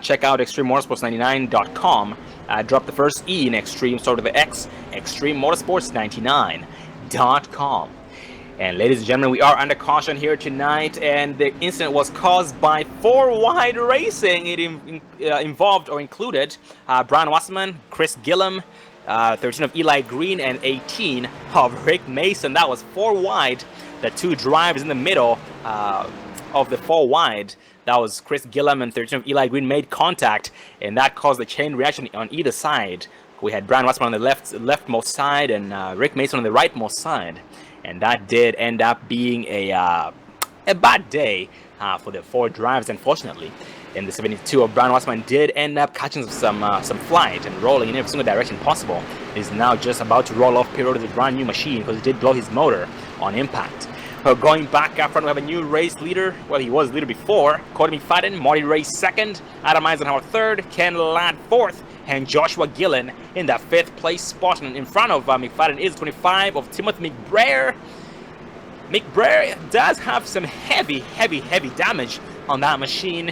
check out ExtremeMotorsports99.com. Drop the first E in Extreme, start with the X, ExtremeMotorsports99.com. And ladies and gentlemen, we are under caution here tonight, and the incident was caused by 4-wide racing. It involved or included Brian Wasserman, Chris Gillum, 13 of Eli Green, and 18 of Rick Mason. That was 4-wide. The two drivers in the middle of the 4-wide. That was Chris Gillum and 13 of Eli Green made contact, and that caused a chain reaction on either side. We had Brian Wasserman on the leftmost side and Rick Mason on the rightmost side. And that did end up being a bad day for the 4 drivers, unfortunately. And the 72 of Brian Wasserman did end up catching some flight and rolling in every single direction possible. He's now just about to roll off pit road with a brand new machine because he did blow his motor on impact. Going back up front, we have a new race leader. Well, he was leader before. Cody McFadden, Marty Ray second, Adam Eisenhower third, Ken Ladd fourth, and Joshua Gillen in that 5th place spot. And in front of McFadden is 25 of Timothy McBrayer. McBrayer does have some heavy damage on that machine.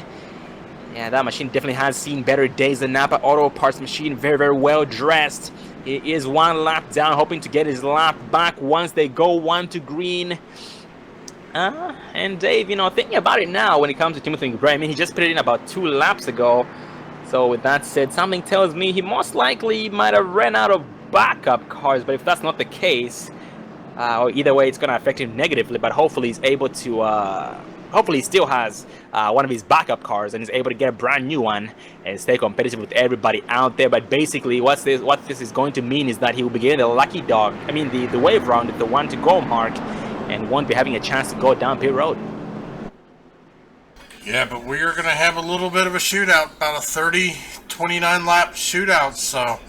Yeah, that machine definitely has seen better days. The Napa Auto Parts machine, very, very well dressed. He is one lap down, hoping to get his lap back once they go 1 to green. And Dave, you know, thinking about it now when it comes to Timothy Gray, I mean, he just put it in about 2 laps ago. So with that said, something tells me he most likely might have ran out of backup cars. But if that's not the case, or either way, it's going to affect him negatively. But hopefully he's able to... hopefully he still has one of his backup cars and is able to get a brand new one and stay competitive with everybody out there. But basically what this is going to mean is that he will be getting the lucky dog, I mean the wave round at the 1 to go mark, and won't be having a chance to go down pit road. Yeah, but we are going to have a little bit of a shootout, about a 29 lap shootout, so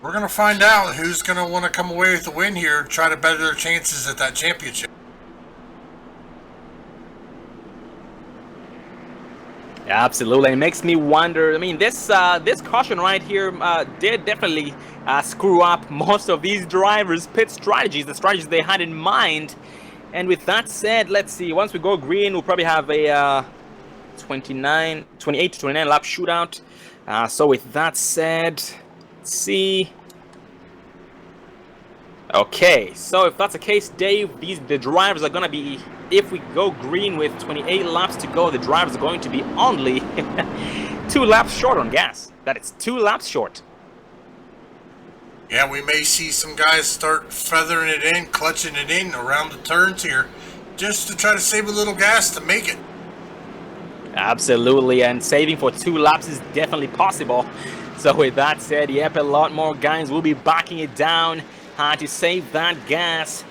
we're going to find out who's going to want to come away with the win here, try to better their chances at that championship. Absolutely, it makes me wonder. I mean, this caution right here did definitely screw up most of these drivers' pit strategies, the strategies they had in mind. And with that said, let's see. Once we go green, we'll probably have a 28 to 29 lap shootout. So with that said, let's see. Okay, so if that's the case, Dave, the drivers are gonna be, if we go green with 28 laps to go, the drivers are going to be only 2 laps short on gas. That is 2 laps short. Yeah, we may see some guys start feathering it in, clutching it in around the turns here, just to try to save a little gas to make it. Absolutely, and saving for 2 laps is definitely possible. So with that said, yep, a lot more guys will be backing it down to save that gas.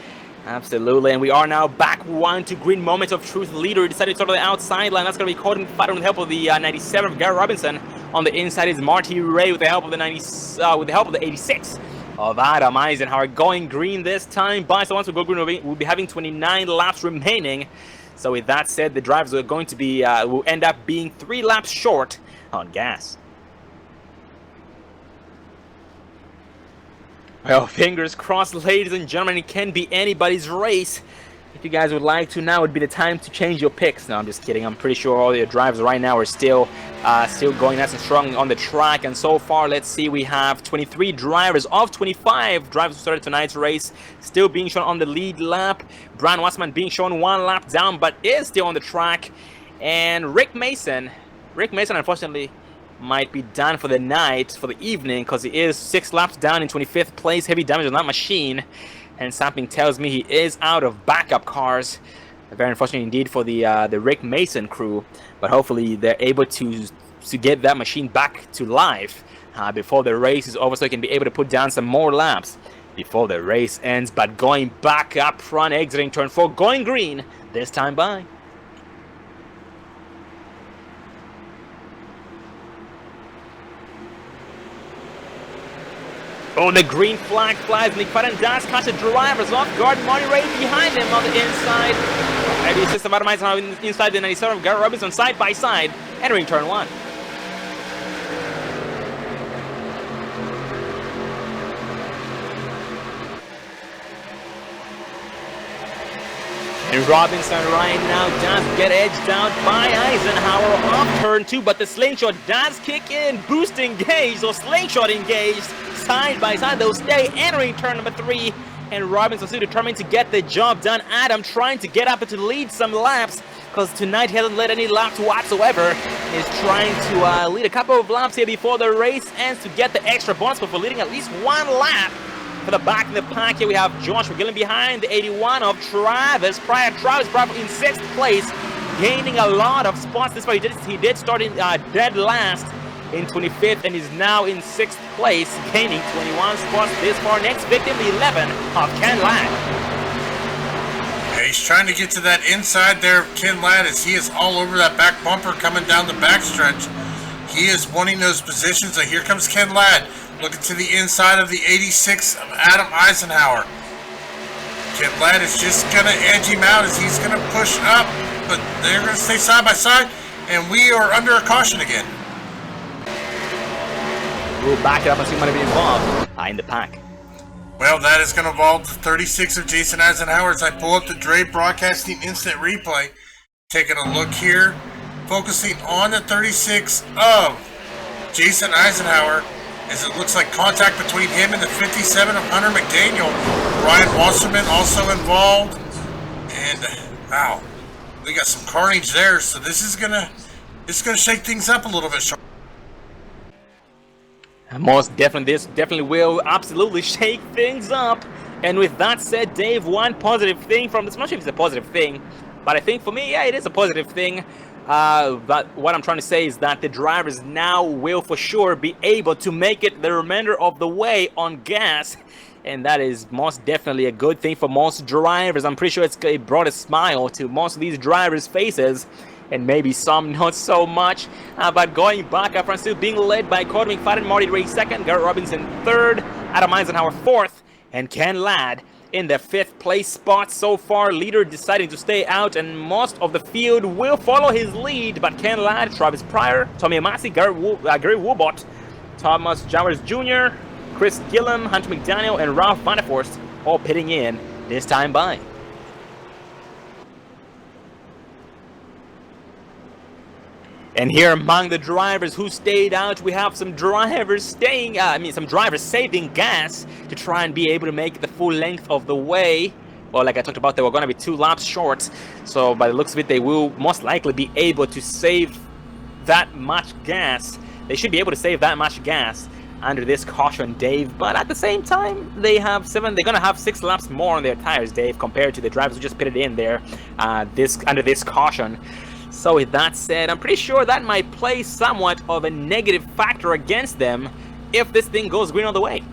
Absolutely, and we are now back 1 to green. Moment of truth. Leader decided to start on the outside line. That's going to be Colton Fighter with the help of the 97 of Gary Robinson. On the inside is Marty Ray with the help of the 86 of Adam Eisenhower. Going green this time. By so once we go green, we'll be having 29 laps remaining. So with that said, the drivers are going to be will end up being 3 laps short on gas. Well, fingers crossed, ladies and gentlemen, it can be anybody's race. If you guys would like to, now would be the time to change your picks. No, I'm just kidding. I'm pretty sure all your drivers right now are still going nice and strong on the track. And so far, let's see, we have 23 drivers of 25 drivers who started tonight's race still being shown on the lead lap. Brian Wassman being shown 1 lap down, but is still on the track. And Rick Mason, unfortunately, might be done for the night, for the evening, because he is 6 laps down in 25th place. Heavy damage on that machine, and something tells me he is out of backup cars. Very unfortunate indeed for the Rick Mason crew, but hopefully they're able to get that machine back to life before the race is over, so he can be able to put down some more laps before the race ends. But going back up front, exiting turn 4, going green this time by. Oh, the green flag flies. Nick Patton does catch the drivers off guard. Marty Ray behind him on the inside. Heavy system automized inside the 97 of Gary Robinson side by side, entering turn 1. And Robinson right now does get edged out by Eisenhower off turn 2, but the slingshot does kick in, boost engaged, or slingshot engaged, side by side. They'll stay entering turn number 3, and Robinson still determined to get the job done. Adam trying to get up and to lead some laps, because tonight he hasn't led any laps whatsoever. He's trying to lead a couple of laps here before the race ends to get the extra bonus, but for leading at least 1 lap. For the back in the pack here, we have Josh McGillen behind the 81 of Travis Pryor. Travis Pryor in 6th place, gaining a lot of spots. This way he did start in dead last in 25th and is now in 6th place, gaining 21 spots this far. Next victim, the 11 of Ken Ladd. Yeah, he's trying to get to that inside there of Ken Ladd as he is all over that back bumper coming down the backstretch. He is wanting those positions. So here comes Ken Ladd. Looking to the inside of the 86 of Adam Eisenhower. Ken Ladd is just going to edge him out as he's going to push up, but they're going to stay side by side, and we are under a caution again. We'll back it up and see what might be involved in the pack. Well, that is going to involve the 36 of Jason Eisenhower as I pull up the Dre Broadcasting Instant Replay. Taking a look here. focusing on the 36 of Jason Eisenhower, as it looks like contact between him and the 57 of Hunter McDaniel. Ryan Wasserman also involved, and wow, we got some carnage there. So this is gonna shake things up a little bit. Most definitely, this definitely will absolutely shake things up. And with that said, Dave, one positive thing from this, I'm not sure if it's a positive thing, but I think for me, yeah, it is a positive thing. But what I'm trying to say is that the drivers now will for sure be able to make it the remainder of the way on gas. And that is most definitely a good thing for most drivers. I'm pretty sure it brought a smile to most of these drivers' faces. And maybe some not so much. But going back up front, still being led by Courtney McFadden, Marty Ray second, Garrett Robinson third, Adam Eisenhower fourth, and Ken Ladd in the 5th place spot so far. Leader deciding to stay out, and most of the field will follow his lead. But Ken Ladd, Travis Pryor, Tommy Amasi, Gary Woobot, Thomas Jowers Jr., Chris Gillum, Hunter McDaniel, and Ralph Vanderforst all pitting in this time by. And here among the drivers who stayed out, we have some drivers some drivers saving gas to try and be able to make the full length of the way. Well, like I talked about, they were going to be 2 laps short. So by the looks of it, they will most likely be able to save that much gas. They should be able to save that much gas under this caution, Dave. But at the same time, they're going to have 6 laps more on their tires, Dave, compared to the drivers who just pitted in there under this caution. So with that said, I'm pretty sure that might play somewhat of a negative factor against them if this thing goes green all the way.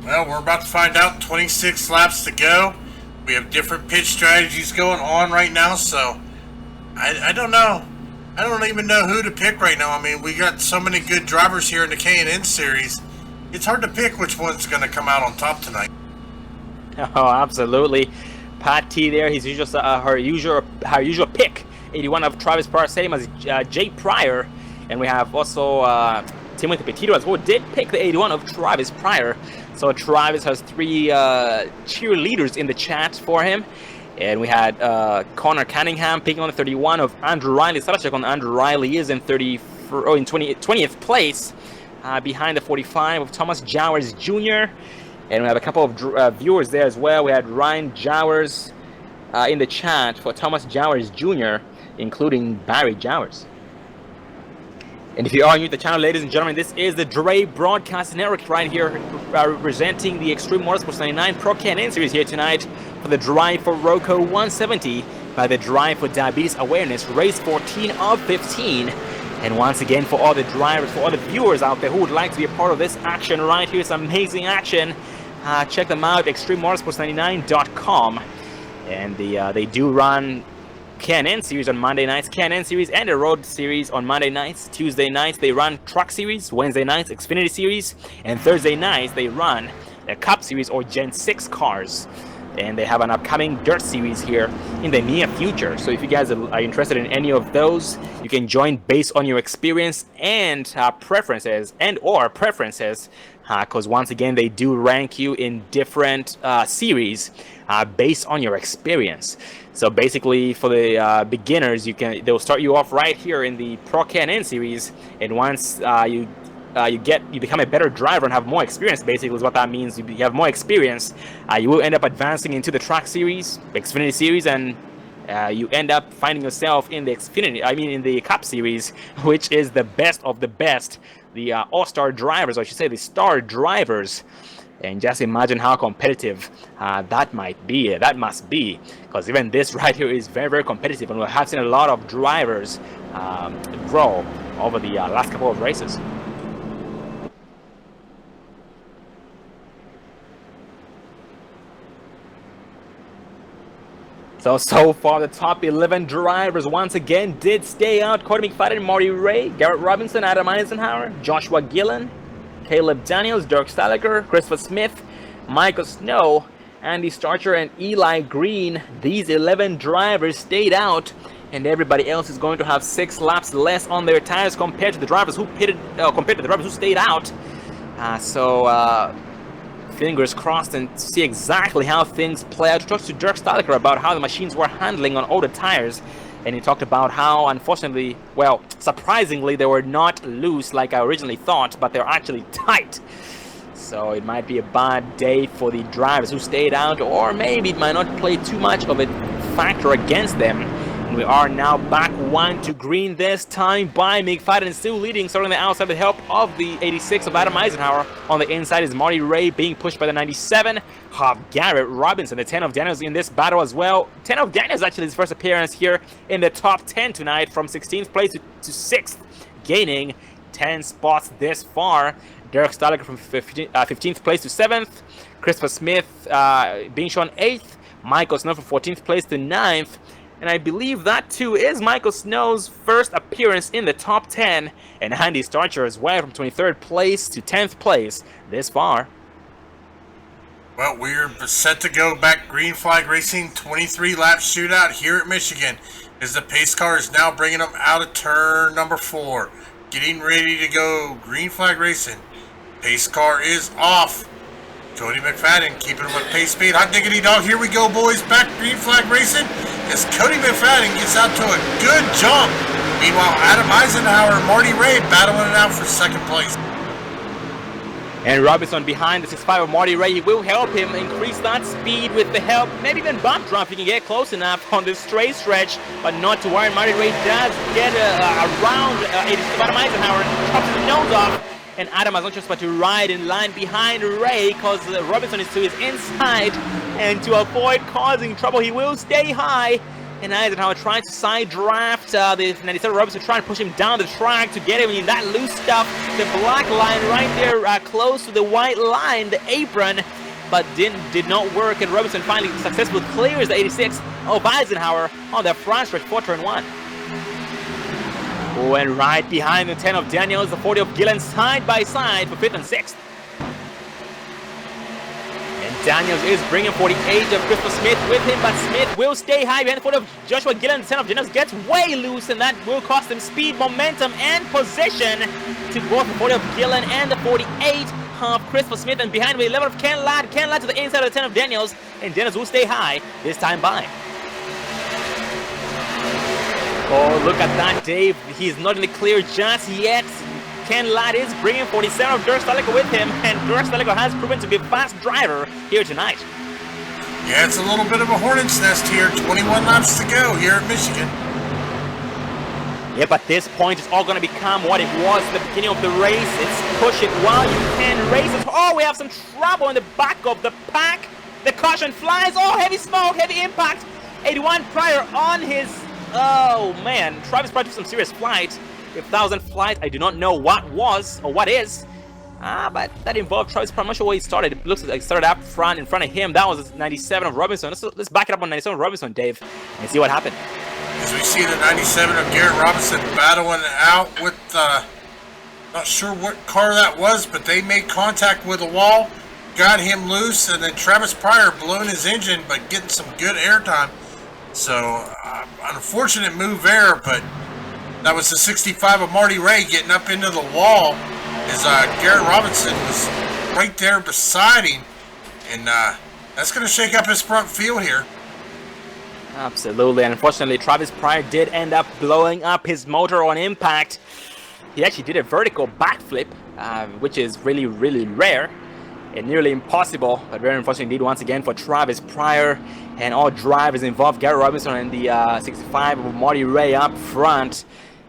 Well, we're about to find out. 26 laps to go. We have different pitch strategies going on right now, so I don't know. I don't even know who to pick right now. I mean, we got so many good drivers here in the K&N series. It's hard to pick which one's going to come out on top tonight. Oh, absolutely. Pat T there, his usual, her usual pick. 81 of Travis Pryor, same as Jay Pryor. And we have also Timothy Petito as well, did pick the 81 of Travis Pryor. So Travis has 3 cheerleaders in the chat for him. And we had Connor Cunningham picking on the 31 of Andrew Riley. So let's check on Andrew Riley is in 20th place behind the 45 of Thomas Jowers Jr. And we have a couple of viewers there as well. We had Ryan Jowers in the chat for Thomas Jowers Jr., including Barry Jowers. And if you are new to the channel, ladies and gentlemen, this is the Dre Broadcast Network right here, representing the Extreme Motorsports 99 Pro K&N Series here tonight for the Drive for Roco 170 by the Drive for Diabetes Awareness, race 14 of 15. And once again, for all the drivers, for all the viewers out there who would like to be a part of this action right here, some amazing action, check them out, extrememotorsports99.com. And they do run K&N Series on Monday nights, K&N Series and the Road Series on Monday nights. Tuesday nights they run Truck Series, Wednesday nights Xfinity Series, and Thursday nights they run the Cup Series or Gen 6 cars. And they have an upcoming Dirt Series here in the near future. So if you guys are interested in any of those, you can join based on your experience and preferences, because once again they do rank you in different series based on your experience. So basically, for the beginners, they'll start you off right here in the Pro K&N Series, and once you become a better driver and have more experience, basically is what that means. You have more experience, you will end up advancing into the Track Series, Xfinity Series, and you end up finding yourself in the in the Cup Series, which is the best of the best, the all-star drivers, or I should say the star drivers. And just imagine how competitive that must be, because even this right here is very, very competitive, and we have seen a lot of drivers grow over the last couple of races. So far the top 11 drivers once again did stay out. Cody McFadden, Marty Ray, Garrett Robinson, Adam Eisenhower, Joshua Gillen, Caleb Daniels, Dirk Staliger, Christopher Smith, Michael Snow, Andy Starcher, and Eli Green. These 11 drivers stayed out, and everybody else is going to have 6 laps less on their tires compared to the drivers who stayed out. Fingers crossed and see exactly how things play out. Talk to Dirk Staliger about how the machines were handling on all the tires and he talked about how, unfortunately, well, surprisingly, they were not loose like I originally thought, but they're actually tight. So it might be a bad day for the drivers who stayed out, or maybe it might not play too much of a factor against them. And we are now back 1 to green, this time by McFadden, still leading, starting on the outside with the help of the 86 of Adam Eisenhower. On the inside is Marty Ray being pushed by the 97 of Garrett Robinson. The 10 of Daniels in this battle as well. 10 of Daniels actually his first appearance here in the top 10 tonight, from 16th place to 6th, gaining 10 spots this far. Derek Staliger from 15th place to 7th. Christopher Smith being shown 8th. Michael Snow from 14th place to 9th. And I believe that too is Michael Snow's first appearance in the top 10. And Andy Starcher as well from 23rd place to 10th place this far. Well, we're set to go back green flag racing, 23 lap shootout here at Michigan, as the pace car is now bringing them out of turn number 4. Getting ready to go green flag racing. Pace car is off. Cody McFadden keeping him at pace speed. Hot diggity dog. Here we go, boys. Back green flag racing as Cody McFadden gets out to a good jump. Meanwhile, Adam Eisenhower and Marty Ray battling it out for second place. And Robinson behind the 6.5 of Marty Ray. He will help him increase that speed with the help, maybe even bump drop if he can get close enough on this straight stretch. But not to worry, Marty Ray does get around 86 Adam Eisenhower and chops his nose off. And Adam has not just but to ride in line behind Ray, because Robinson is to his inside. And to avoid causing trouble, he will stay high. And Eisenhower trying to side draft the 97 Robinson, trying to push him down the track to get him in that loose stuff. The black line right there close to the white line, the apron, but did not work. And Robinson finally successfully clears the 86 of Eisenhower on the front stretch for turn 1. Oh, and right behind the 10 of Daniels, the 40 of Gillen side by side for 5th and 6th. And Daniels is bringing 48 of Christopher Smith with him, but Smith will stay high behind the 40 of Joshua Gillen. The 10 of Daniels gets way loose, and that will cost him speed, momentum, and position to both the 40 of Gillen and the 48 of Christopher Smith. And behind with the 11 of Ken Ladd. Ken Ladd to the inside of the 10 of Daniels, and Daniels will stay high this time by. Oh, look at that, Dave. He's not in the clear just yet. Ken Ladd is bringing 47 of Dirk Staliger with him, and Dirk Staliger has proven to be a fast driver here tonight. Yeah, it's a little bit of a hornet's nest here. 21 laps to go here at Michigan. Yeah, but this point is all going to become what it was at the beginning of the race. It's push it while you can race it. Oh, we have some trouble in the back of the pack. The caution flies. Oh, heavy smoke, heavy impact. 81 Pryor on his... Oh man, Travis Pryor took some serious flight. 1,000 flight, I do not know what was or what is. But that involved Travis Pryor. I'm not sure where he started. It looks like he started up front in front of him. That was 97 of Robinson. Let's back it up on 97 of Robinson, Dave, and see what happened. As we see the 97 of Garrett Robinson battling out with, not sure what car that was, but they made contact with a wall, got him loose, and then Travis Pryor blowing his engine, but getting some good airtime. So, unfortunate move there, but that was the 65 of Marty Ray getting up into the wall as Garrett Robinson was right there beside him. And that's going to shake up his front field here. Absolutely, and unfortunately, Travis Pryor did end up blowing up his motor on impact. He actually did a vertical backflip, which is really, really rare and nearly impossible, but very unfortunate indeed once again for Travis Pryor and all drivers involved. Garrett Robinson and the 65 of Marty Ray up front.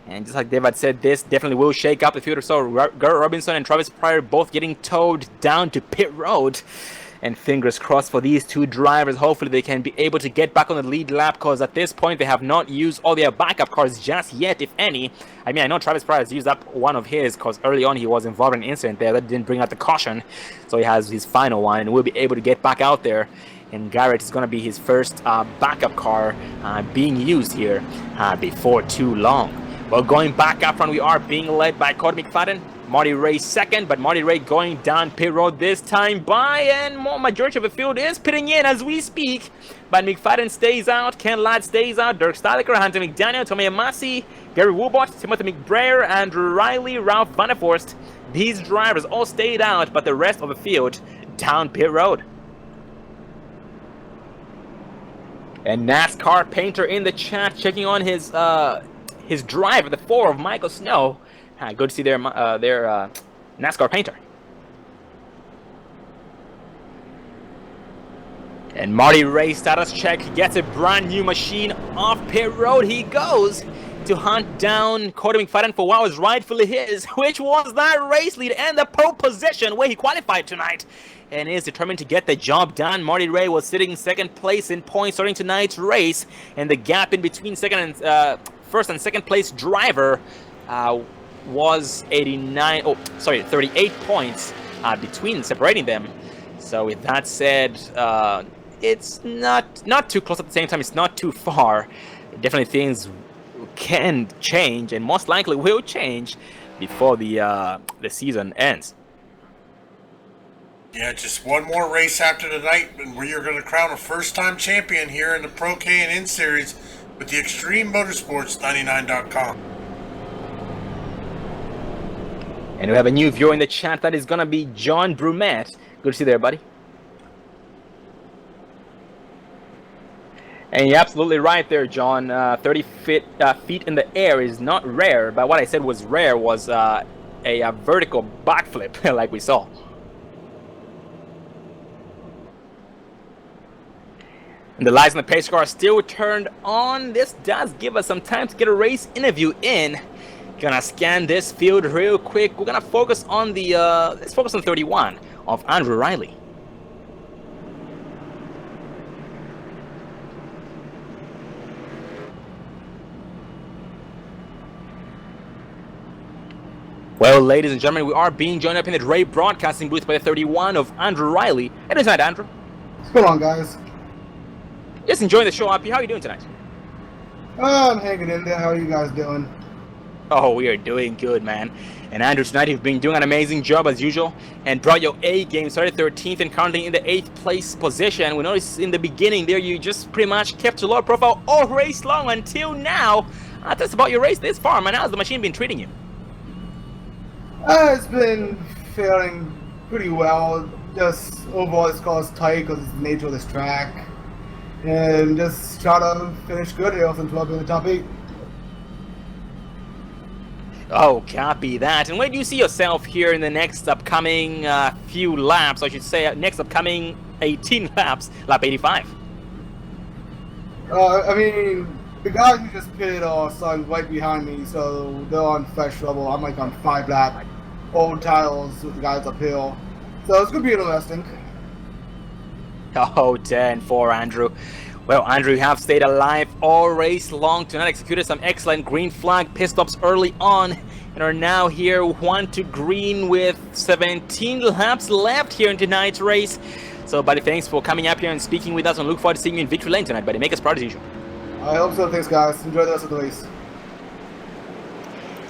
And just like David said, this definitely will shake up the field. So Garrett Robinson and Travis Pryor both getting towed down to pit road. And fingers crossed for these two drivers. Hopefully they can be able to get back on the lead lap, because at this point they have not used all their backup cars just yet, if any. I mean, I know Travis Pryor has used up one of his, because early on he was involved in an incident there that didn't bring out the caution. So he has his final one and will be able to get back out there. And Garrett is going to be his first backup car being used here before too long. Well, going back up front, we are being led by Cody McFadden. Marty Ray second, but Marty Ray going down pit road this time by, and more majority of the field is pitting in as we speak. But McFadden stays out, Ken Ladd stays out, Dirk Staliger, Hunter McDaniel, Tommy Amasi, Gary Woobot, Timothy McBrayer, Andrew Riley, Ralph Van der Forst. These drivers all stayed out, but the rest of the field down pit road. And NASCAR Painter in the chat checking on his drive at the 4 of Michael Snow. Good to see their NASCAR Painter. And Marty Ray status check, gets a brand new machine off pit road. He goes to hunt down Cody McFadden for what was rightfully his, which was that race lead and the pole position where he qualified tonight, and is determined to get the job done. Marty Ray was sitting in second place in points starting tonight's race, and the gap in between first and second place driver was 38 points separating them. So with that said, it's not too close at the same time. It's not too far. Definitely things can change, and most likely will change before the season ends. Yeah, just one more race after tonight, and we are going to crown a first-time champion here in the Pro K&N Series with the Extreme Motorsports 99.com. And we have a new viewer in the chat. That is going to be John Brumette. Good to see you there, buddy. And you're absolutely right there, John. 30 feet in the air is not rare, but what I said was rare was a vertical backflip, like we saw. And the lights on the pace car are still turned on. This does give us some time to get a race interview in. Gonna scan this field real quick. We're gonna focus on the let's focus on 31 of Andrew Riley. Well, ladies and gentlemen, we are being joined up in the Ray broadcasting booth by the 31 of Andrew Riley. How are you tonight, Andrew? What's going on, guys? Just enjoying the show up here. How are you doing tonight? I'm hanging in there. How are you guys doing? Oh, we are doing good, man. And Andrew, tonight you've been doing an amazing job as usual and brought your A game. Started 13th and currently in the 8th place position. We noticed in the beginning there you just pretty much kept a low profile all race long until now. Tell us about your race this far, man. How's the machine been treating you? It's been faring pretty well. Just overall, this car is tight because it's the nature of this track. And just try to finish good here since we'll be in the top 8. Oh, copy that. And where do you see yourself here in the next upcoming few laps? I should say next upcoming 18 laps, lap 85. I mean, the guys who just pitted are starting right behind me, so they're on fresh trouble. I'm like on 5 lap old titles with the guys uphill. So it's going to be interesting. Oh, 10-4, Andrew. Well, Andrew, you have stayed alive all race long tonight, executed some excellent green flag pit stops early on, and are now here 1 to green with 17 laps left here in tonight's race. So, buddy, thanks for coming up here and speaking with us, and look forward to seeing you in victory lane tonight, buddy. Make us proud as usual. I hope so. Thanks, guys. Enjoy the rest of the race.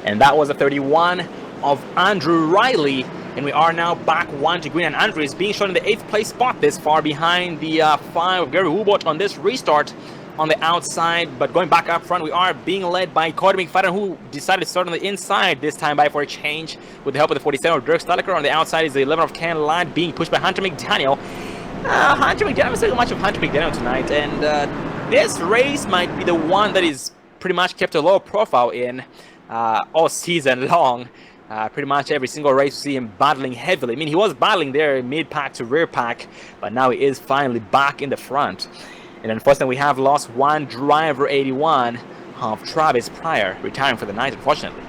And that was a 31 of Andrew Riley. And we are now back 1 to green, and Andrew is being shown in the 8th place spot this far behind the 5 of Gary Woolbot on this restart on the outside. But going back up front, we are being led by Cody McFadden, who decided to start on the inside this time by for a change with the help of the 47 of Dirk Staliker. On the outside is the 11 of Ken Ladd being pushed by Hunter McDaniel. Hunter McDaniel, I'm saying much of Hunter McDaniel tonight, and this race might be the one that is pretty much kept a low profile in all season long. Pretty much every single race we see him battling heavily. I mean, he was battling there mid-pack to rear-pack, but now he is finally back in the front. And unfortunately, we have lost one driver, 81, of Travis Pryor, retiring for the night, unfortunately.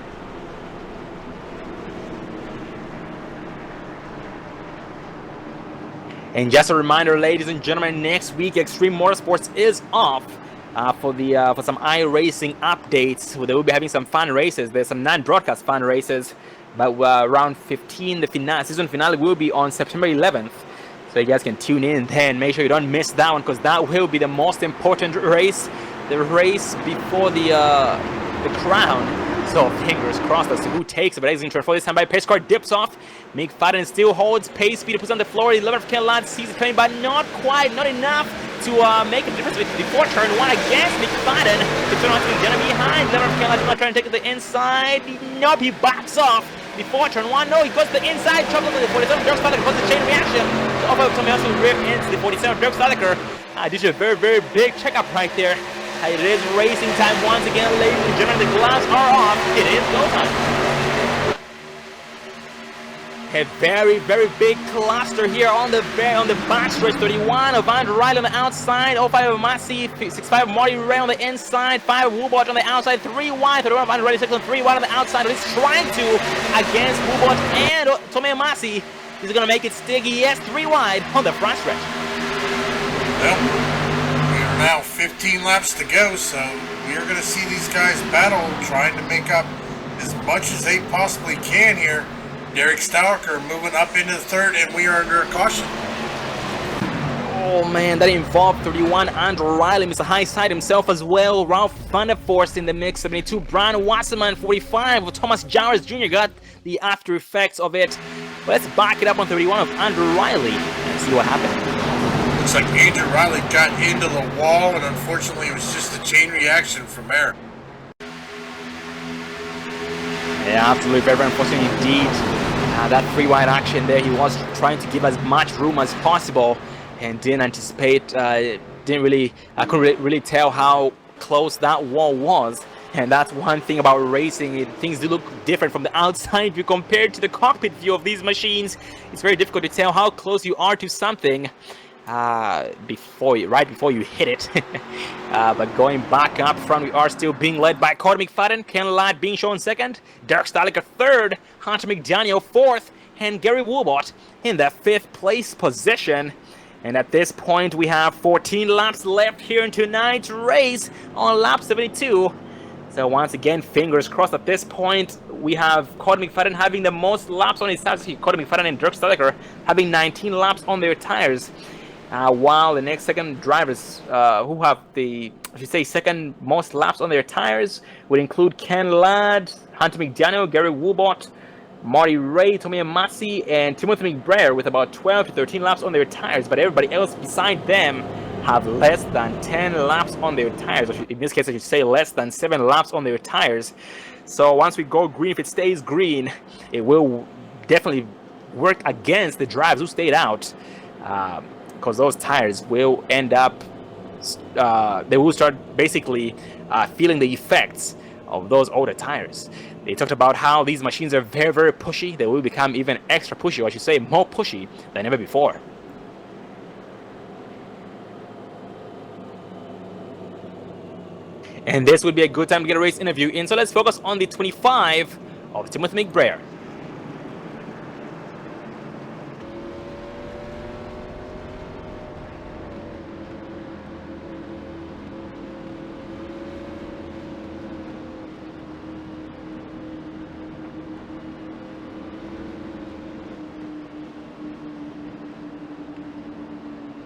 And just a reminder, ladies and gentlemen, next week Extreme Motorsports is off for some iRacing updates. They will be having some fun races. There's some non-broadcast fun races, but round 15, the season finale will be on September 11th. So you guys can tune in then. Make sure you don't miss that one, because that will be the most important race, the race before the crown. So fingers crossed as to who takes it. But as intro for this time by pace car dips off. McFadden still holds pace speed, puts on the floor. 11 of Ken Ladd sees it coming, but not quite, not enough to make a difference with before turn 1 against McFadden. The turn 1's going to be behind. 11 of Ken Ladd not trying to take it to the inside. Nope, he backs off before turn 1. No, he goes to the inside, trouble with the 47. Dirk Staliker goes to chain reaction. off of Tommy Massey rear into the 47 Dirk Staliker. This is a very, very big checkup right there. It is racing time once again, ladies and gentlemen. The gloves are off. It is go time. A very, very big cluster here on the backstretch. 31 of Andrew Riley on the outside, 05 of Massey, 65 of Marty Ray on the inside, 5 of Woobot on the outside, 3 wide, 31 of Andrew Riley, 6 3 wide on the outside. He's trying to against Woobot and Tommy Massey. He's going to make it sticky. Yes, 3 wide on the front stretch. Well, we are now 15 laps to go, so we are going to see these guys battle, trying to make up as much as they possibly can here. Derek Staliker moving up into the third, and we are under a caution. Oh man, that involved 31 Andrew Riley, Mr. Highside himself as well. Ralph Thunderforce in the mix, 72 Brian Wasserman, 45 Thomas Jowers Jr. got the after effects of it. But let's back it up on 31 of Andrew Riley and see what happened. Looks like Andrew Riley got into the wall, and unfortunately it was just a chain reaction from there. Yeah, absolutely, very unfortunate indeed. That free wide action there, he was trying to give as much room as possible and didn't anticipate, couldn't really tell how close that wall was. And that's one thing about racing, things do look different from the outside view compared to the cockpit view of these machines. It's very difficult to tell how close you are to something right before you hit it. But going back up front, we are still being led by Cody McFadden, Ken Ladd being shown second, Dirk Staliker third, Hunter McDaniel fourth, and Gary Woobot in the 5th place position. And at this point, we have 14 laps left here in tonight's race on lap 72. So once again, fingers crossed at this point. We have Cody McFadden having the most laps on his tires. Cody McFadden and Dirk Staliker having 19 laps on their tires. While the next second drivers who have the, second most laps on their tires would include Ken Ladd, Hunter McDaniel, Gary Woobot, Marty Ray, Tommy Massey, and Timothy McBrayer with about 12 to 13 laps on their tires. But everybody else beside them have less than 10 laps on their tires. In this case, I should say less than 7 laps on their tires. So once we go green, if it stays green, it will definitely work against the drivers who stayed out. Because those tires will end up, they will start basically feeling the effects of those older tires. They talked about how these machines are very, very pushy. They will become even extra pushy, or I should say more pushy than ever before. And this would be a good time to get a race interview in. So let's focus on the 25 of Timothy McBrayer.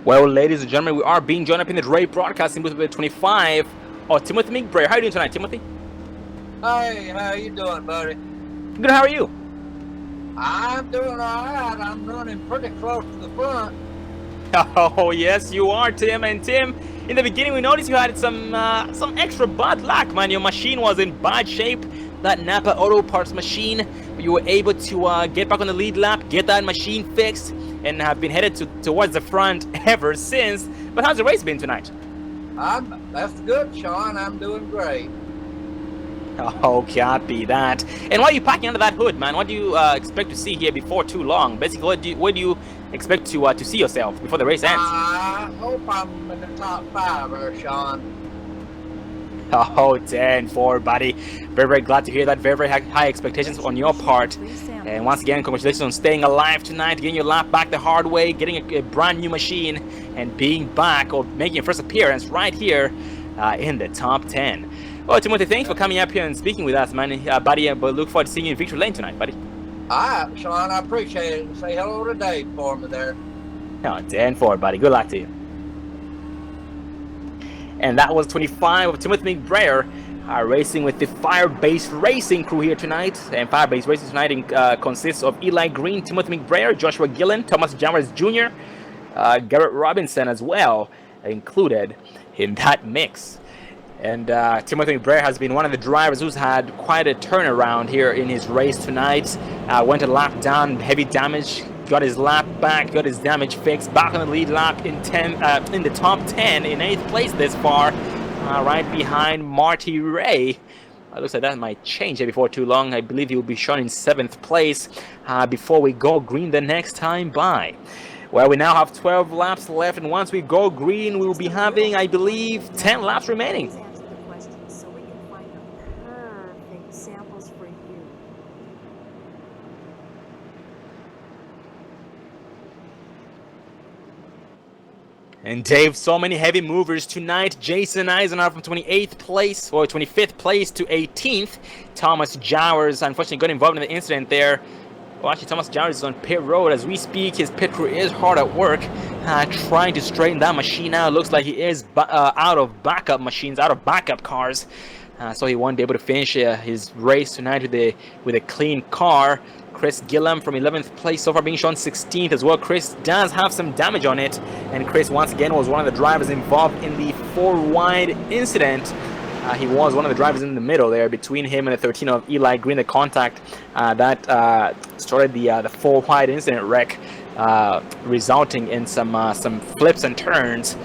Well, ladies and gentlemen, we are being joined up in the Ray broadcasting booth with 25 of Timothy McBrayer. How are you doing tonight, Timothy? Hey, how you doing, buddy? Good, how are you? I'm doing all right. I'm running pretty close to the front. Oh, yes, you are, Tim. And Tim, in the beginning, we noticed you had some extra bad luck, man. Your machine was in bad shape. That Napa Auto Parts machine. You were able to get back on the lead lap, get that machine fixed, and have been headed towards the front ever since. But how's the race been tonight? That's good, Sean. I'm doing great. Oh, can't be that. And why are you packing under that hood, man? What do you expect to see here before too long? Basically, what do you expect to see yourself before the race ends? I hope I'm in the top 5 there, Sean. Oh, 10-4, buddy. Very, very glad to hear that. Very, very high expectations on your part. And once again, congratulations on staying alive tonight, getting your lap back the hard way, getting a brand new machine, and being back or making your first appearance right here in the top 10. Well, Timothy, thanks for coming up here and speaking with us, man, buddy. But look forward to seeing you in Victory Lane tonight, buddy. All right, Sean, I appreciate it. Say hello to Dave for me there. Oh, 10-4, buddy. Good luck to you. And that was 25 of Timothy McBrayer, racing with the Firebase Racing crew here tonight. And Firebase Racing tonight consists of Eli Green, Timothy McBrayer, Joshua Gillen, Thomas Jowers Jr., Garrett Robinson as well, included in that mix. And Timothy McBrayer has been one of the drivers who's had quite a turnaround here in his race tonight. Went a lap down, heavy damage, got his lap back, got his damage fixed, back on the lead lap in the top 10, in 8th place this far, right behind Marty Ray. It looks like that might change before too long. I believe he will be shown in 7th place before we go green the next time by. Well, we now have 12 laps left, and once we go green, we will be having, I believe, 10 laps remaining. Answer the questions so we can find the perfect samples for you. And Dave, so many heavy movers tonight. Jason Eisenhower from 28th place, or 25th place to 18th. Thomas Jowers, unfortunately, got involved in the incident there. Well, actually, Thomas Jowers is on pit road as we speak. His pit crew is hard at work, trying to straighten that machine out. Looks like he is out of backup machines, out of backup cars. So he won't be able to finish his race tonight with a clean car. Chris Gillam from 11th place so far being shown 16th as well. Chris does have some damage on it, and Chris once again was one of the drivers involved in the 4-wide incident. He was one of the drivers in the middle there between him and the 13 of Eli Green, the contact that started the 4-wide incident wreck, resulting in some flips and turns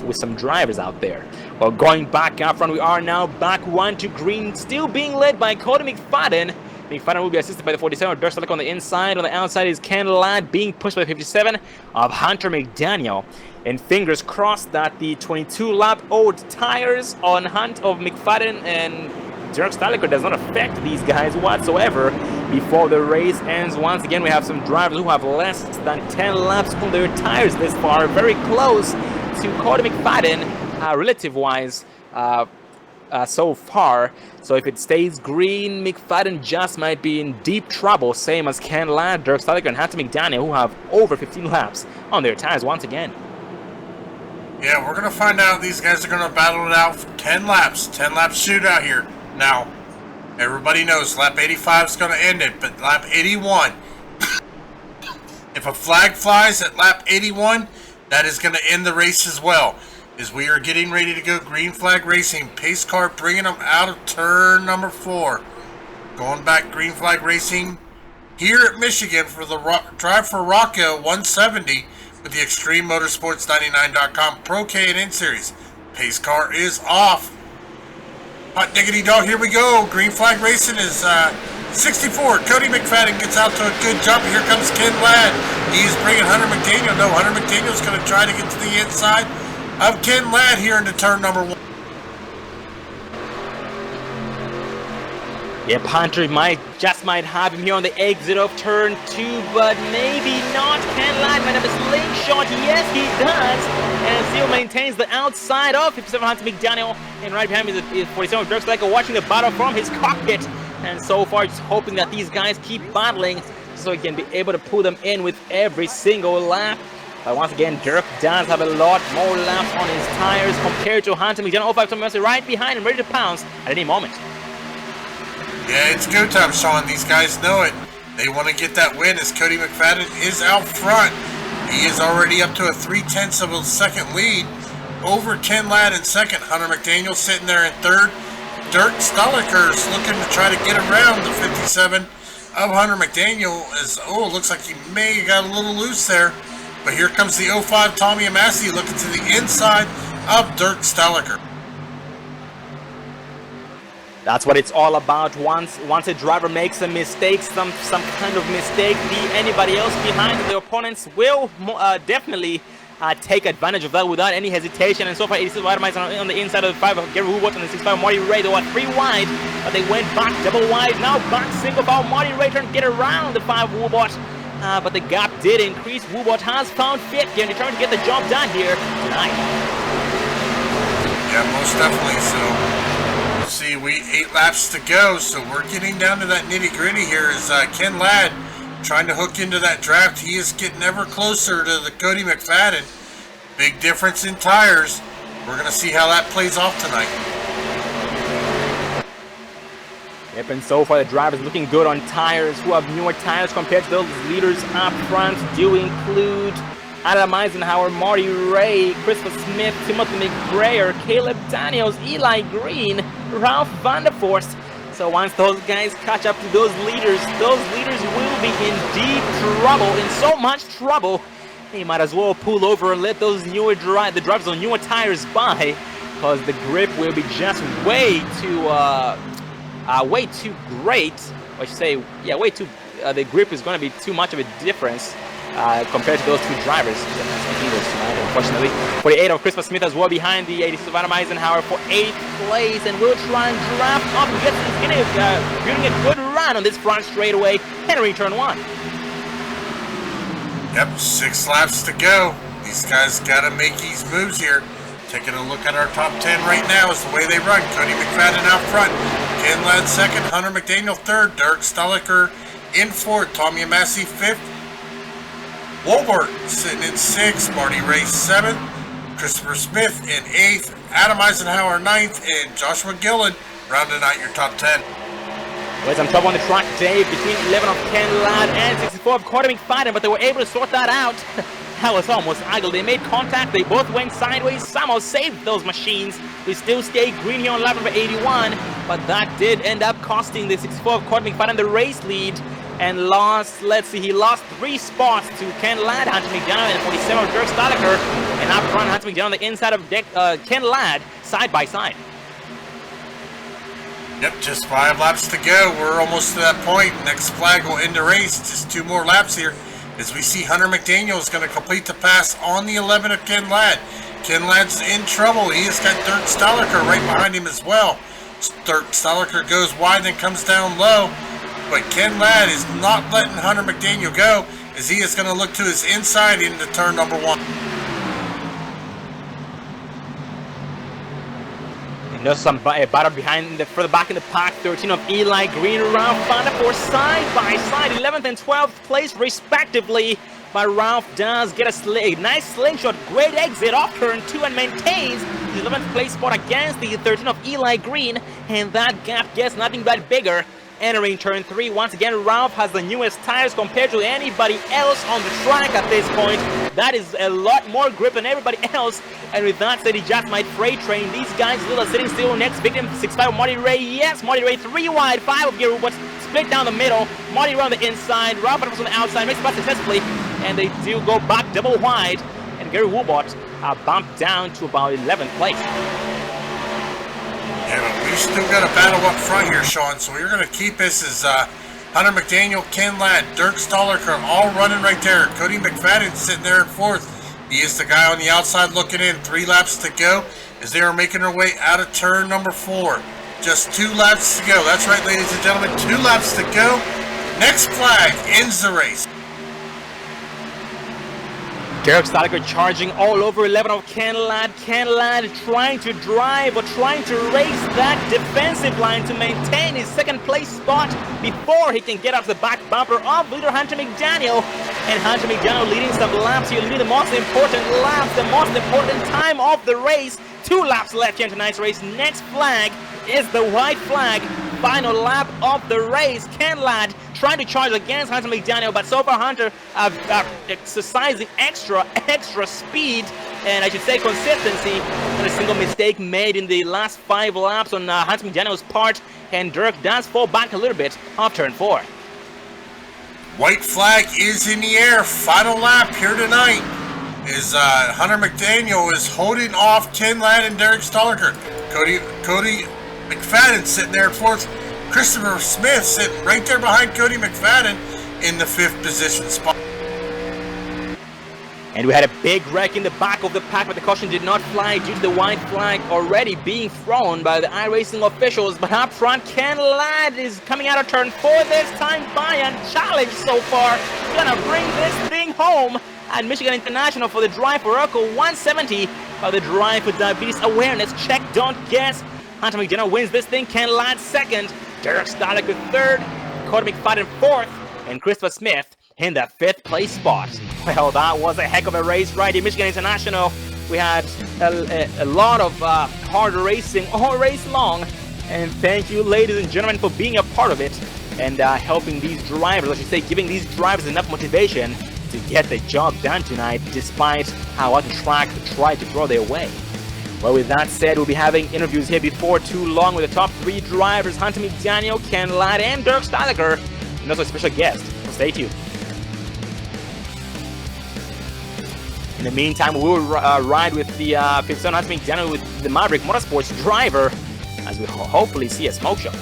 with some drivers out there. Well, going back up front, we are now back 1 to green, still being led by Cody McFadden. McFadden will be assisted by the 47 of Dirk Stalick on the inside. On the outside is Ken Ladd being pushed by the 57 of Hunter McDaniel. And fingers crossed that the 22-lap old tires on Hunt of McFadden and Dirk Stalick does not affect these guys whatsoever before the race ends. Once again, we have some drivers who have less than 10 laps on their tires this far, very close to Cody McFadden relative-wise so far. So if it stays green, McFadden just might be in deep trouble, same as Ken Ladd, Dirk Stalick, and Hunter McDaniel, who have over 15 laps on their tires once again. Yeah, we're going to find out. These guys are going to battle it out for 10 laps. 10 lap shootout here. Now, everybody knows lap 85 is going to end it, but lap 81, if a flag flies at lap 81, that is going to end the race as well. As we are getting ready to go green flag racing, pace car bringing them out of turn number 4. Going back green flag racing here at Michigan for the Drive for Rocco 170 with the Extreme Motorsports 99.com Pro K&N Series. Pace car is off. Hot diggity dog, here we go. Green flag racing is 64. Cody McFadden gets out to a good jump. Here comes Ken Ladd. He's bringing Hunter McDaniel. No, Hunter McDaniel's going to try to get to the inside of Ken Ladd here into turn number 1. Yep, Hunter might have him here on the exit of turn 2, but maybe not. Ken Ladd might have a slingshot. Yes, he does. And still maintains the outside of 57 Hunter McDaniel. And right behind him is 47 Dirk Stalick watching the battle from his cockpit. And so far, just hoping that these guys keep battling so he can be able to pull them in with every single lap. But once again, Dirk does have a lot more laps on his tires compared to Hunter McDaniel. 05 Tommy Mercer right behind him, ready to pounce at any moment. Yeah, it's go time, Sean. These guys know it. They want to get that win as Cody McFadden is out front. He is already up to a 0.3 of a second lead over Ken Ladd in second. Hunter McDaniel sitting there in third. Dirk Staliker's looking to try to get around the 57 of Hunter McDaniel. Looks like he may have got a little loose there. But here comes the 05 Tommy Amassi looking to the inside of Dirk Staliker. That's what it's all about. Once a driver makes a mistake, some kind of mistake, anybody else behind the opponents will definitely take advantage of that without any hesitation. And so far, 86 Weidemeister on the inside of the 5 of Gary Woodward and the 65 Marty Ray. They were 3 wide, but they went back double wide. Now back single foul. Marty Ray trying to get around the 5 Woodward. But the gap did increase. Woodward has found fifth and determined to get the job done here tonight. Yeah, most definitely. So, see, 8 laps to go. So we're getting down to that nitty-gritty here. As Ken Ladd trying to hook into that draft. He is getting ever closer to the Cody McFadden. Big difference in tires. We're going to see how that plays off tonight. Yep, and so far the drivers looking good on tires. Who have newer tires compared to those leaders up front do include Adam Eisenhower, Marty Ray, Christopher Smith, Timothy McBrayer, Caleb Daniels, Eli Green, Ralph Vanderforst, So once those guys catch up to those leaders will be in deep trouble, in so much trouble, they might as well pull over and let those the drivers on newer tires by, because the grip will be just way too great. Or I should say, yeah, way too. The grip is going to be too much of a difference compared to those two drivers. Unfortunately, 48 of Christopher Smith as well behind the 86 of Adam Eisenhower for 8th place, and will try and draft up and get building a good run on this front straightaway, entering turn 1. Yep, 6 laps to go. These guys got to make these moves here. Taking a look at our top 10 right now is the way they run. Cody McFadden out front. Ken Ladd second. Hunter McDaniel third. Derek Stoliker in fourth. Tommy Amassi fifth. Wolbert sitting in 6th, Marty Ray 7th, Christopher Smith in 8th, Adam Eisenhower 9th, and Joshua Gillen rounding out your top 10. There's some trouble on the track, Dave, between 11 of Ken Ladd and 64 of Cody McFadden, but they were able to sort that out. That was almost ugly. They made contact, they both went sideways, somehow saved those machines. We still stay green here on lap number 81, but that did end up costing the 64 of Cody McFadden the race lead. And lost, he lost 3 spots to Ken Ladd, Hunter McDaniel, and 47 of Dirk Stoliker. And up front, Hunter McDaniel on the inside of Ken Ladd, side by side. Yep, just 5 laps to go. We're almost to that point. Next flag will end the race. Just 2 more laps here. As we see Hunter McDaniel is going to complete the pass on the 11 of Ken Ladd. Ken Ladd's in trouble. He has got Dirk Stoliker right behind him as well. Dirk Stoliker goes wide and comes down low. But Ken Ladd is not letting Hunter McDaniel go, as he is going to look to his inside into turn number 1. And there's some battle behind further back in the pack. 13 of Eli Green, Ralph Vanderpoor side by side, 11th and 12th place respectively. But Ralph does get a nice slingshot, great exit off turn 2, and maintains the 11th place spot against the 13 of Eli Green, and that gap gets nothing but bigger. Entering turn 3, once again, Ralph has the newest tires compared to anybody else on the track at this point. That is a lot more grip than everybody else. And with that said, he just might freight train these guys. Little sitting still next. Victim 6-5 of Marty Ray. Yes, Marty Ray 3 wide. 5 of Gary Woods split down the middle. Marty Ray on the inside. Ralph on the outside. Makes the pass successfully. And they do go back double wide. And Gary Woolbot bumped down to about 11th place. Yeah, but we still got a battle up front here, Sean. So we're going to keep this as Hunter McDaniel, Ken Ladd, Dirk Stoliker all running right there. Cody McFadden sitting there in 4th. He is the guy on the outside looking in. 3 laps to go as they are making their way out of turn number 4. Just 2 laps to go. That's right, ladies and gentlemen. 2 laps to go. Next flag ends the race. Derek Stoliker charging all over 11 of Ken Ladd. Ken Ladd trying to drive or trying to race that defensive line to maintain his 2nd place spot before he can get off the back bumper of leader Hunter McDaniel. And Hunter McDaniel leading some laps here, leading the most important laps, the most important time of the race. 2 laps left here in tonight's race. Next flag is the white flag. Final lap of the race. Ken Ladd trying to charge against Hunter McDaniel, but so far Hunter exercising extra speed, and I should say consistency. Not a single mistake made in the last 5 laps on Hunter McDaniel's part, and Dirk does fall back a little bit off turn 4. White flag is in the air. Final lap here tonight is Hunter McDaniel is holding off Ken Ladd and Derek Stoliker. Cody McFadden sitting there in 4th. Christopher Smith sitting right there behind Cody McFadden in the 5th position spot. And we had a big wreck in the back of the pack, but the caution did not fly due to the white flag already being thrown by the iRacing officials. But up front, Ken Ladd is coming out of turn 4 this time by unchallenged so far. Gonna bring this thing home at Michigan International for the Drive for Urkel 170 by the Drive for Diabetes Awareness. Check, don't guess. Hunter McDaniel wins this thing. Ken Ladd 2nd. Derek Stoliker 3rd. Cody McFadden 4th. And Christopher Smith in the 5th place spot. Well, that was a heck of a race right here, Michigan International. We had a lot of hard racing all race long. And thank you, ladies and gentlemen, for being a part of it and helping these drivers, I should say, giving these drivers enough motivation to get the job done tonight, despite how other track tried to throw their way. Well, with that said, we'll be having interviews here before too long with the top 3 drivers, Hunter McDaniel, Ken Ladd, and Dirk Steilager, and also a special guest. So stay tuned. In the meantime, we will ride with the 57 Hunter McDaniel with the Maverick Motorsports driver as we hopefully see a smoke show.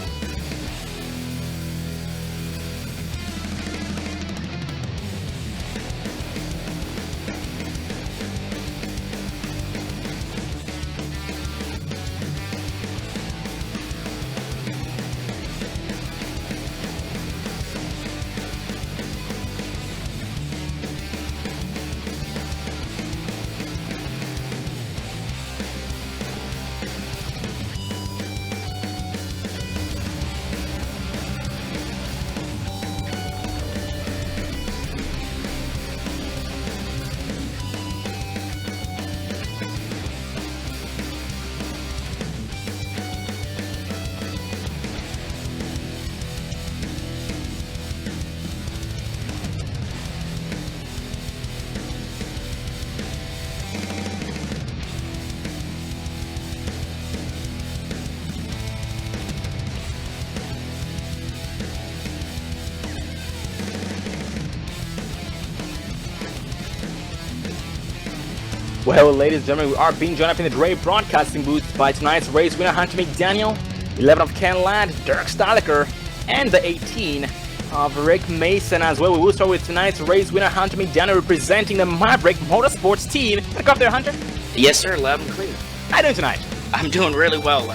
Well, ladies and gentlemen, we are being joined up in the Dre Broadcasting booth by tonight's race winner, Hunter McDaniel, 11 of Ken Ladd, Dirk Steilager, and the 18 of Rick Mason as well. We will start with tonight's race winner, Hunter McDaniel, representing the Maverick Motorsports team. Come up there, Hunter. Yes, sir. Loud and clear. How are you doing tonight? I'm doing really well.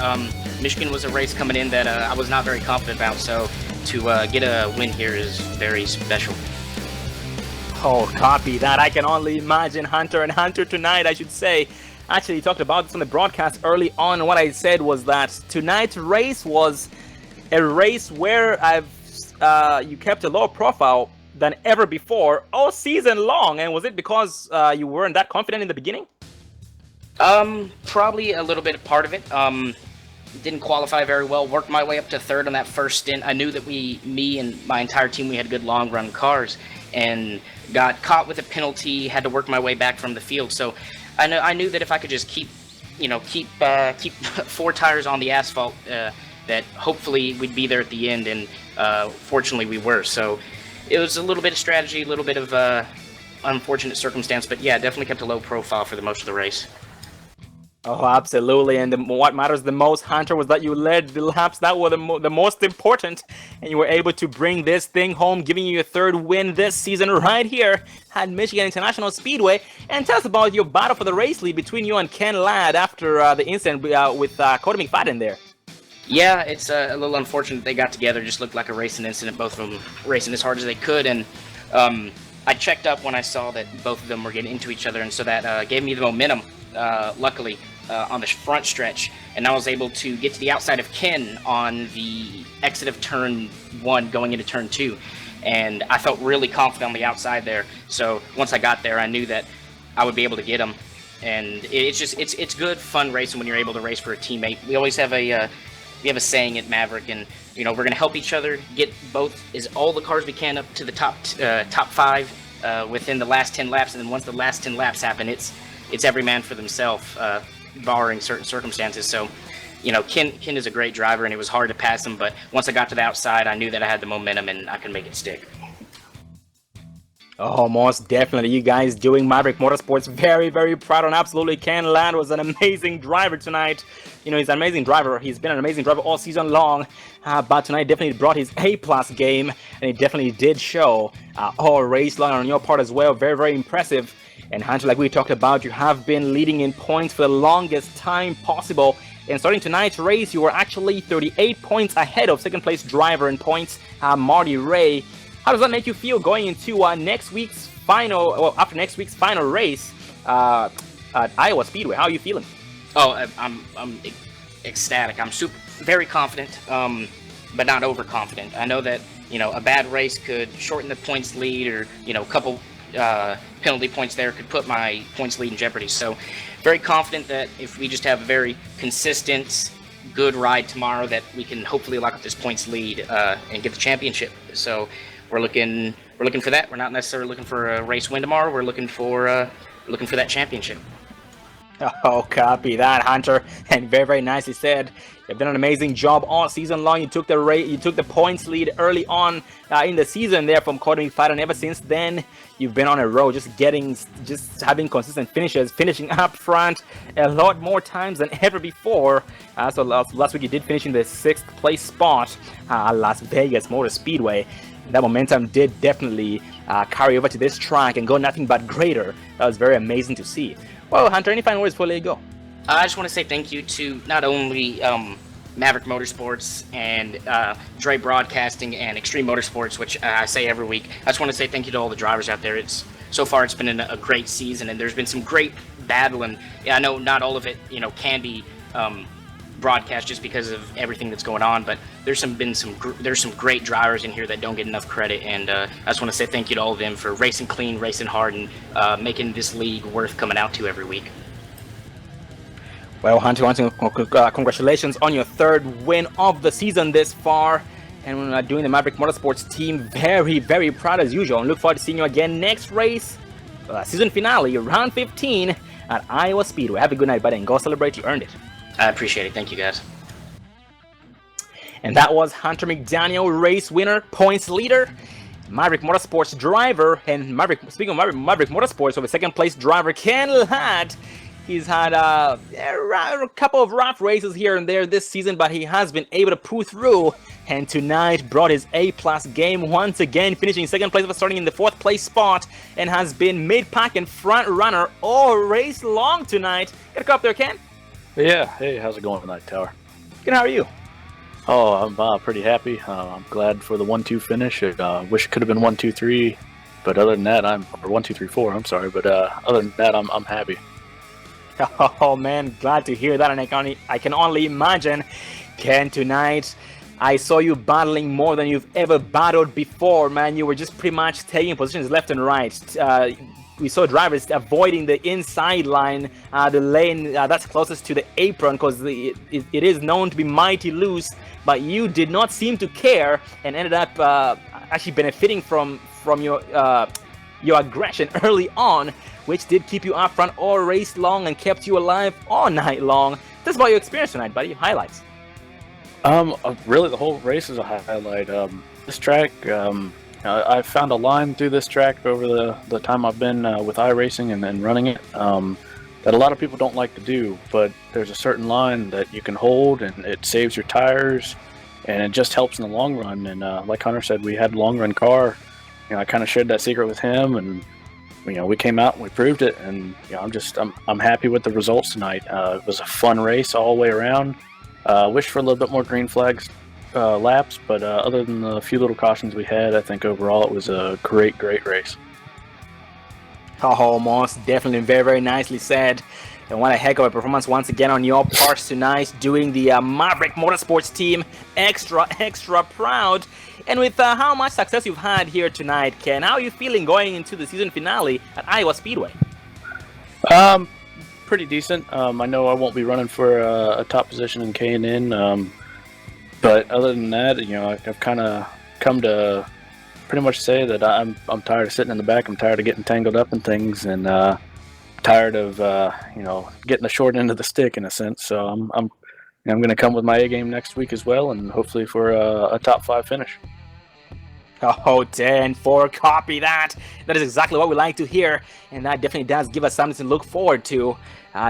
Michigan was a race coming in that I was not very confident about, so to get a win here is very special. Oh, copy that. I can only imagine Hunter and Hunter tonight, I should say. Actually, talked about this on the broadcast early on. What I said was that tonight's race was a race where you kept a lower profile than ever before all season long. And was it because you weren't that confident in the beginning? Probably a little bit of part of it. Didn't qualify very well. Worked my way up to third on that first stint. I knew that me and my entire team, we had good long run cars, and got caught with a penalty. Had to work my way back from the field. So I knew that if I could just keep 4 tires on the asphalt, that hopefully we'd be there at the end. And fortunately, we were. So it was a little bit of strategy, a little bit of unfortunate circumstance, but yeah, definitely kept a low profile for the most of the race. Oh, absolutely. And what matters the most, Hunter, was that you led the laps that were the most important, and you were able to bring this thing home, giving you your 3rd win this season right here at Michigan International Speedway. And tell us about your battle for the race lead between you and Ken Ladd after the incident with Cody McFadden there. Yeah, it's a little unfortunate they got together. Just looked like a racing incident, both of them racing as hard as they could. And I checked up when I saw that both of them were getting into each other, and so that gave me the momentum, luckily, on the front stretch. And I was able to get to the outside of Ken on the exit of turn 1 going into turn 2. And I felt really confident on the outside there. So once I got there, I knew that I would be able to get him. And it's good, fun racing when you're able to race for a teammate. We always have we have a saying at Maverick, and we're going to help each other get all the cars we can up to the top 5 within the last 10 laps. And then once the last 10 laps happen, it's every man for themselves, barring certain circumstances. So, Ken is a great driver, and it was hard to pass him. But once I got to the outside, I knew that I had the momentum and I could make it stick. Oh, most definitely. You guys doing Maverick Motorsports very, very proud, and absolutely Ken Ladd was an amazing driver tonight. He's an amazing driver. He's been an amazing driver all season long, but tonight definitely brought his A-plus game, and it definitely did show all race long on your part as well. Very, very impressive. And Hunter, like we talked about, you have been leading in points for the longest time possible. And starting tonight's race, you were actually 38 points ahead of second place driver in points, Marty Ray. How does that make you feel going into next week's final, after next week's final race at Iowa Speedway? How are you feeling? Oh, I'm ecstatic. I'm very confident, but not overconfident. I know that, a bad race could shorten the points lead, or, a couple penalty points there could put my points lead in jeopardy. So very confident that if we just have a very consistent, good ride tomorrow, that we can hopefully lock up this points lead and get the championship. So we're looking for that. We're not necessarily looking for a race win tomorrow. We're looking for that championship. Oh, copy that, Hunter. And very, very nicely said. You've done an amazing job all season long. You took the points lead early on in the season there from Academy Fighter, and ever since then, you've been on a roll, just having consistent finishes, finishing up front a lot more times than ever before. So last week you did finish in the 6th place spot at Las Vegas Motor Speedway. That momentum did definitely carry over to this track and go nothing but greater. That was very amazing to see. Well, Hunter, any final words before I let you go? I just want to say thank you to not only Maverick Motorsports and Dre Broadcasting and Extreme Motorsports, which I say every week. I just want to say thank you to all the drivers out there. So far it's been a great season, and there's been some great battle. And I know not all of it, can be broadcast just because of everything that's going on, but there's some great drivers in here that don't get enough credit, and I just want to say thank you to all of them for racing clean, racing hard, and making this league worth coming out to every week. Well, Hunter, congratulations on your 3rd win of the season this far, and doing the Maverick Motorsports team very, very proud as usual, and look forward to seeing you again next race, season finale, round 15 at Iowa Speedway. Have a good night, buddy, and go celebrate. You earned it. I appreciate it. Thank you, guys. And that was Hunter McDaniel, race winner, points leader, Maverick Motorsports driver, and speaking of Maverick Motorsports, so the 2nd place driver, Ken Ladd. He's had a couple of rough races here and there this season, but he has been able to pull through, and tonight brought his A-plus game once again, finishing 2nd place, starting in the 4th place spot, and has been mid-pack and front runner all race long tonight. Gotta go up there, Ken. Yeah, hey, how's it going tonight, Tower? Good, how are you? Oh, I'm pretty happy. I'm glad for the 1-2 finish. Wish it could have been 1-2-3, but other than that, or 1-2-3-4. I'm sorry, but other than that, I'm happy. Oh man, glad to hear that, and I can only imagine, Ken, tonight I saw you battling more than you've ever battled before, man. You were just pretty much taking positions left and right. We saw drivers avoiding the inside line, the lane that's closest to the apron, because it is known to be mighty loose, but you did not seem to care and ended up actually benefiting from your aggression early on, which did keep you up front all race long and kept you alive all night long. Tell us about your experience tonight, buddy. Highlights. Really, the whole race is a highlight. This track, I found a line through this track over the time I've been with iRacing and running it that a lot of people don't like to do, but there's a certain line that you can hold, and it saves your tires, and it just helps in the long run. And like Hunter said, we had a long run car. I kind of shared that secret with him, and we came out and we proved it. And I'm happy with the results tonight. It was a fun race all the way around. Wish for a little bit more green flags laps, but other than the few little cautions we had, I think overall it was a great race. Oh, most definitely, very, very nicely said. And what a heck of a performance once again on your part tonight, doing the Maverick Motorsports team extra proud. And with how much success you've had here tonight, Ken, how are you feeling going into the season finale at Iowa Speedway? Pretty decent. I know I won't be running for a top position in K&N, but other than that, I've kind of come to pretty much say that I'm tired of sitting in the back. I'm tired of getting tangled up in things, and tired of getting the short end of the stick in a sense. So I'm going to come with my A game next week as well, and hopefully for a top 5 finish. Oh, 10-4, copy that. That is exactly what we like to hear, and that definitely does give us something to look forward to.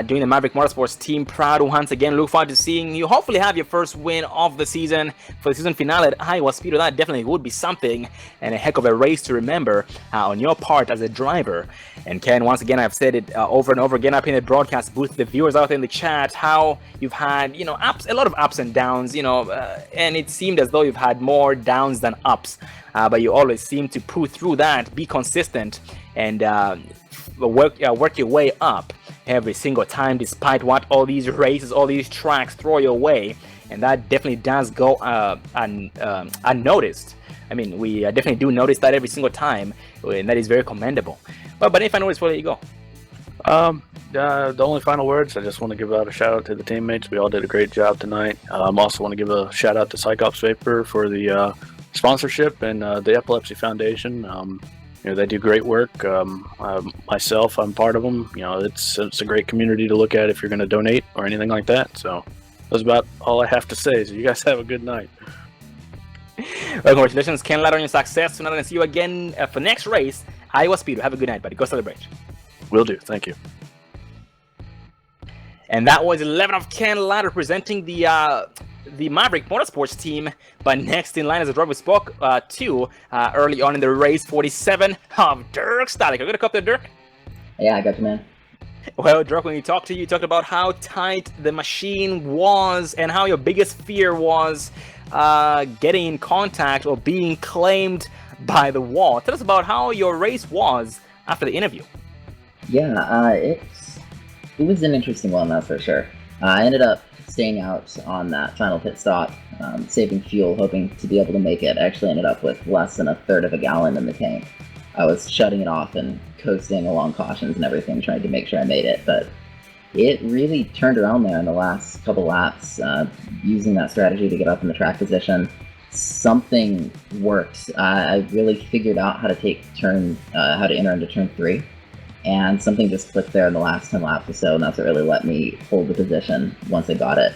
Doing the Maverick Motorsports team proud once again. Look forward to seeing you hopefully have your first win of the season for the season finale at Iowa Speedway. That definitely would be something, and a heck of a race to remember on your part as a driver. And Ken, once again, I've said it over and over again up in the broadcast booth, the viewers out there in the chat, how you've had a lot of ups and downs, and it seemed as though you've had more downs than ups, but you always seem to pull through that, be consistent, and work your way up every single time, despite what all these races, all these tracks throw your way, and that definitely does go unnoticed. I mean, we definitely do notice that every single time, and that is very commendable. But any final words before I let you go? The only final words, I just want to give out a shout out to the teammates. We all did a great job tonight. Also want to give a shout out to Psychops Vapor for the sponsorship and the Epilepsy Foundation. they do great work. Myself, I'm part of them. It's a great community to look at if you're going to donate or anything like that. So that's about all I have to say. So you guys have a good night. Well, congratulations, Ken Ladder, on your success tonight, and see you again for next race, Iowa Speedway. Have a good night, buddy. Go celebrate. Will do. Thank you. And that was 11 of Ken Ladder presenting the Maverick Motorsports team. But next in line, as the driver we spoke to early on in the race, 47 of Dirk Stalik. Are you going to come there, Dirk? Yeah, I got you, man. Well, Dirk, when we talked to you, talked about how tight the machine was and how your biggest fear was getting in contact or being claimed by the wall. Tell us about how your race was after the interview. Yeah, it was an interesting one, that's for sure. I ended up staying out on that final pit stop, saving fuel, hoping to be able to make it. I actually ended up with less than a third of a gallon in the tank. I was shutting it off and coasting along cautions and everything, trying to make sure I made it, but it really turned around there in the last couple laps, using that strategy to get up in the track position. Something worked. I really figured out how to how to enter into turn 3, and something just clicked there in the last 10 laps or so, and that's what really let me hold the position once I got it.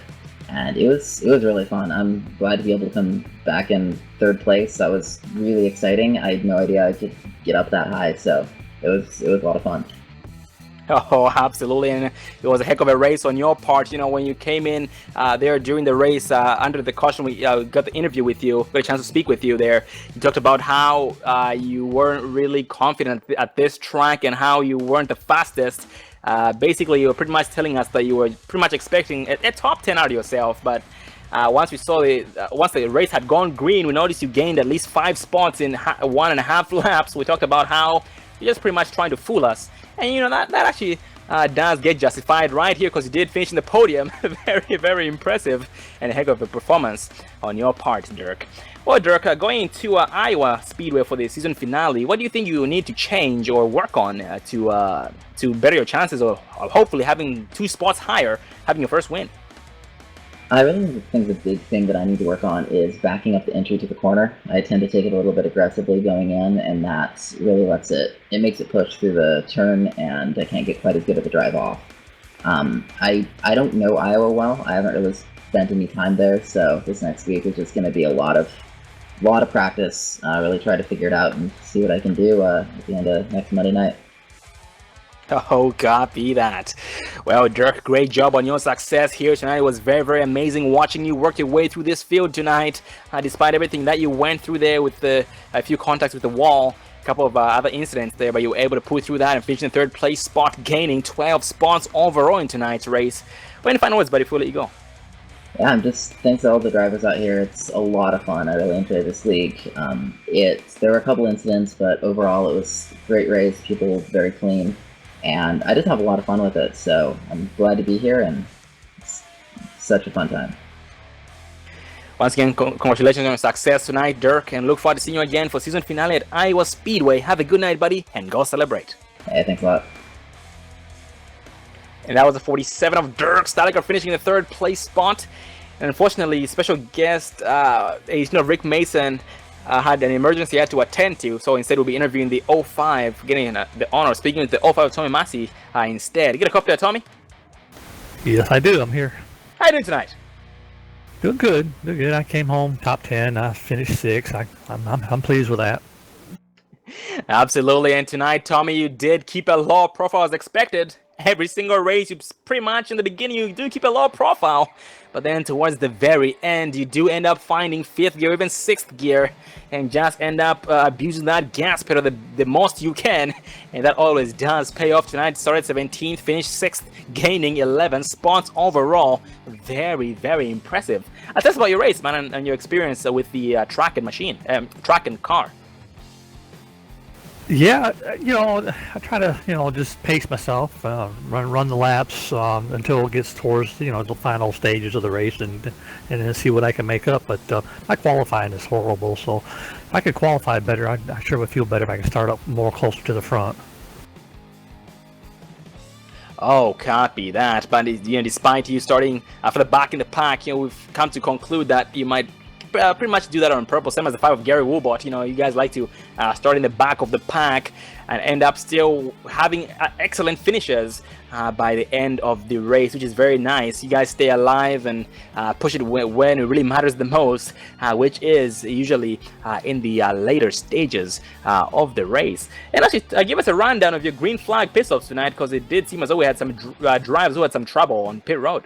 And it was really fun. I'm glad to be able to come back in 3rd place. That was really exciting. I had no idea I could get up that high, so it was a lot of fun. Oh, absolutely, and it was a heck of a race on your part. When you came in there during the race, under the caution, we got the interview with you, got a chance to speak with you there. You talked about how you weren't really confident at this track and how you weren't the fastest. Basically, you were pretty much telling us that you were pretty much expecting a top 10 out of yourself, but once the race had gone green, we noticed you gained at least 5 spots in 1.5 laps. We talked about how you're just pretty much trying to fool us. And that actually does get justified right here, because you did finish in the podium. Very, very impressive and a heck of a performance on your part, Dirk. Well, Dirk, going into Iowa Speedway for the season finale, what do you think you need to change or work on to better your chances of hopefully having 2 spots higher, having your first win? I really think the big thing that I need to work on is backing up the entry to the corner. I tend to take it a little bit aggressively going in, and that really it makes it push through the turn, and I can't get quite as good of a drive off. I don't know Iowa well. I haven't really spent any time there, so this next week is just going to be a lot of practice. Really try to figure it out and see what I can do at the end of next Monday night. Oh, copy that. Well, Dirk, great job on your success here tonight. It was very, very amazing watching you work your way through this field tonight. Despite everything that you went through there with a few contacts with the wall, a couple of other incidents there, but you were able to pull through that and finish in the 3rd place spot, gaining 12 spots overall in tonight's race. But any final words, buddy, before we let you go? Yeah, thanks to all the drivers out here. It's a lot of fun. I really enjoy this league. There were a couple incidents, but overall it was a great race. People were very clean. And I just have a lot of fun with it, so I'm glad to be here, and it's such a fun time. Once again, congratulations on your success tonight, Dirk, and look forward to seeing you again for season finale at Iowa Speedway. Have a good night, buddy, and go celebrate. Hey, thanks a lot. And that was the 47 of Dirk Staliker finishing in the 3rd place spot. And unfortunately, special guest, Rick Mason, had an emergency he had to attend to, so instead we'll be interviewing the 05, getting the honor of speaking with the 05 Tommy Massey instead. You get a copy there, Tommy? Yes, I do. I'm here. How you doing tonight? Doing good. Doing good. I came home top 10. I finished 6th. I'm pleased with that. Absolutely. And tonight, Tommy, you did keep a low profile as expected. Every single race, you pretty much in the beginning, you do keep a low profile. But then towards the very end, you do end up finding 5th gear, even 6th gear, and just end up abusing that gas pedal the most you can. And that always does pay off tonight. Started 17th, finished 6th, gaining 11 spots overall. Very, very impressive. Tell us about your race, man, and your experience with the track and car. Yeah, I try to, just pace myself, run the laps until it gets towards, the final stages of the race, and then see what I can make up. But my qualifying is horrible, so if I could qualify better, I sure would feel better if I could start up more closer to the front. Oh, copy that. But despite you starting for the back in the pack, we've come to conclude that you might pretty much do that on purpose, same as the 5 of Gary Woolbot. You know, you guys like to start in the back of the pack and end up still having excellent finishes by the end of the race, which is very nice. You guys stay alive and push it when it really matters the most, which is usually in the later stages of the race. And actually, give us a rundown of your green flag pit stops tonight, because it did seem as though we had some drivers who had some trouble on pit road.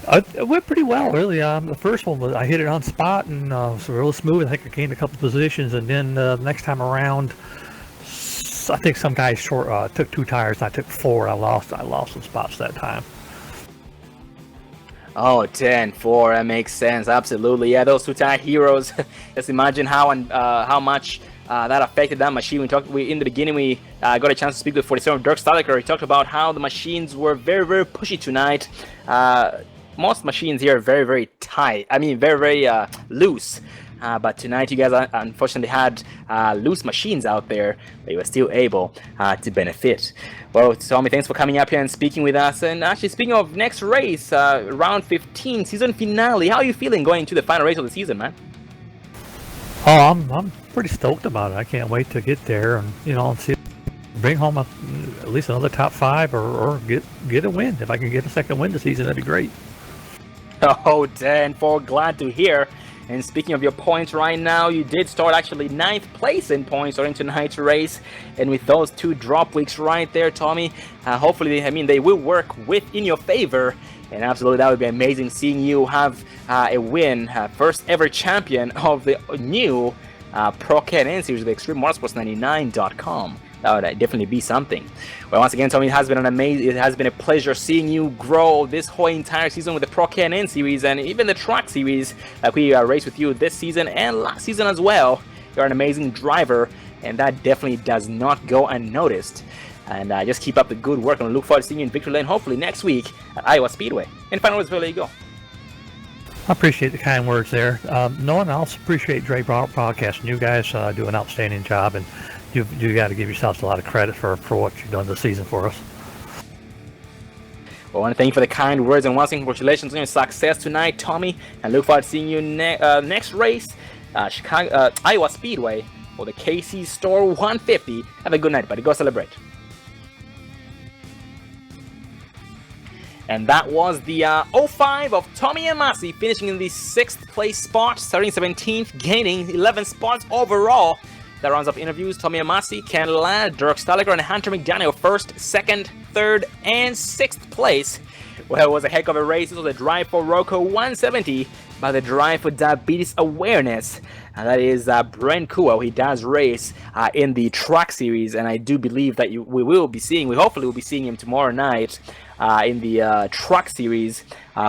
It went pretty well, really. The first one was I hit it on spot and it was real smooth. I think I gained a couple positions, and then next time around, I think some guy took 2 tires. And I took 4. I lost some spots that time. Oh, 10-4, that makes sense. Absolutely, yeah. Those 2-tire heroes. Just imagine how much that affected that machine. In the beginning, we got a chance to speak with 47 Dirk Staliker. He talked about how the machines were very, very pushy tonight. Most machines here are very, very tight. I mean, very, very loose. But tonight, you guys unfortunately had loose machines out there, but you were still able to benefit. Well, Tommy, thanks for coming up here and speaking with us. And actually, speaking of next race, round 15, season finale, how are you feeling going into the final race of the season, man? Oh, I'm pretty stoked about it. I can't wait to get there and see, bring home at least another top 5 or get a win. If I can get a second win this season, that'd be great. Oh, 10-4, glad to hear. And speaking of your points right now, you did start actually 9th place in points starting tonight's race. And with those 2 drop weeks right there, Tommy, hopefully, they will work in your favor. And absolutely, that would be amazing seeing you have a win, first ever champion of the new Pro K&N series with ExtremeMotorsports99.com. That would definitely be something. Well, once again, Tommy, it has been a pleasure seeing you grow this whole entire season with the Pro K&N series and even the track series that we raced with you this season and last season as well. You're an amazing driver, and that definitely does not go unnoticed. And just keep up the good work, and look forward to seeing you in Victory Lane hopefully next week at Iowa Speedway. And final words, there you go. I appreciate the kind words there. No, and I also appreciate Dre Broadcasting. You guys do an outstanding job, and you got to give yourselves a lot of credit for what you've done this season for us. Well, I want to thank you for the kind words, and once again, congratulations on your success tonight, Tommy. And look forward to seeing you next race, Iowa Speedway, for the KC Store 150. Have a good night, buddy. Go celebrate. And that was the 05 of Tommy Amasi, finishing in the 6th place spot, starting 17th, gaining 11 spots overall. That rounds up interviews. Tommy Amasi, Ken Ladd, Dirk Staliker, and Hunter McDaniel 1st, 2nd, 3rd, and 6th place. Well, it was a heck of a race. This was a Drive for Roco 170 by the Drive for Diabetes Awareness. And that is Brent Kuo. He does race in the truck series, and I do believe that we hopefully will be seeing him tomorrow night in the truck series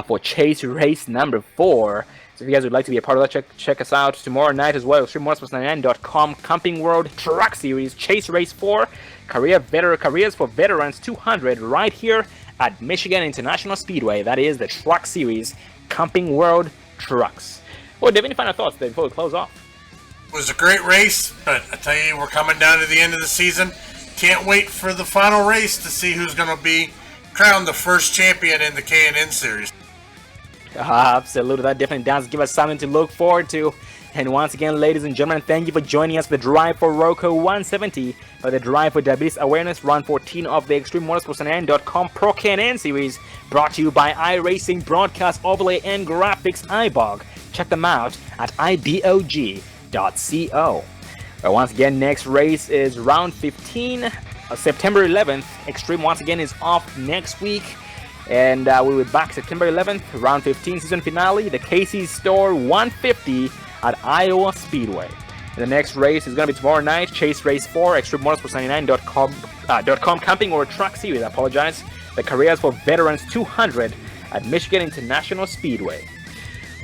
for Chase Race number 4. So if you guys would like to be a part of that, check us out tomorrow night as well. ExtremeMotorsports99.com Camping World Truck Series Chase Race 4 Careers for Veterans 200 right here at Michigan International Speedway. That is the Truck Series Camping World Trucks. Well, Dave, any final thoughts before we close off? It was a great race, but I tell you, we're coming down to the end of the season. Can't wait for the final race to see who's going to be crowned the first champion in the K&N series. Absolutely, that definitely does give us something to look forward to. And once again, ladies and gentlemen, thank you for joining us for the Drive for Roco 170 for the Drive for Diabetes Awareness round 14 of the ExtremeMotorsports99.com Pro K&N series, brought to you by iRacing Broadcast Overlay and Graphics iBog. Check them out at ibog.co. But once again, next race is round 15, September 11th. Extreme once again is off next week. And we'll be back September 11th, round 15 season finale, the KC Store 150 at Iowa Speedway. And the next race is going to be tomorrow night, Chase Race 4, ExtremeMotorsports99.com Camping or Truck Series, the Careers for Veterans 200 at Michigan International Speedway.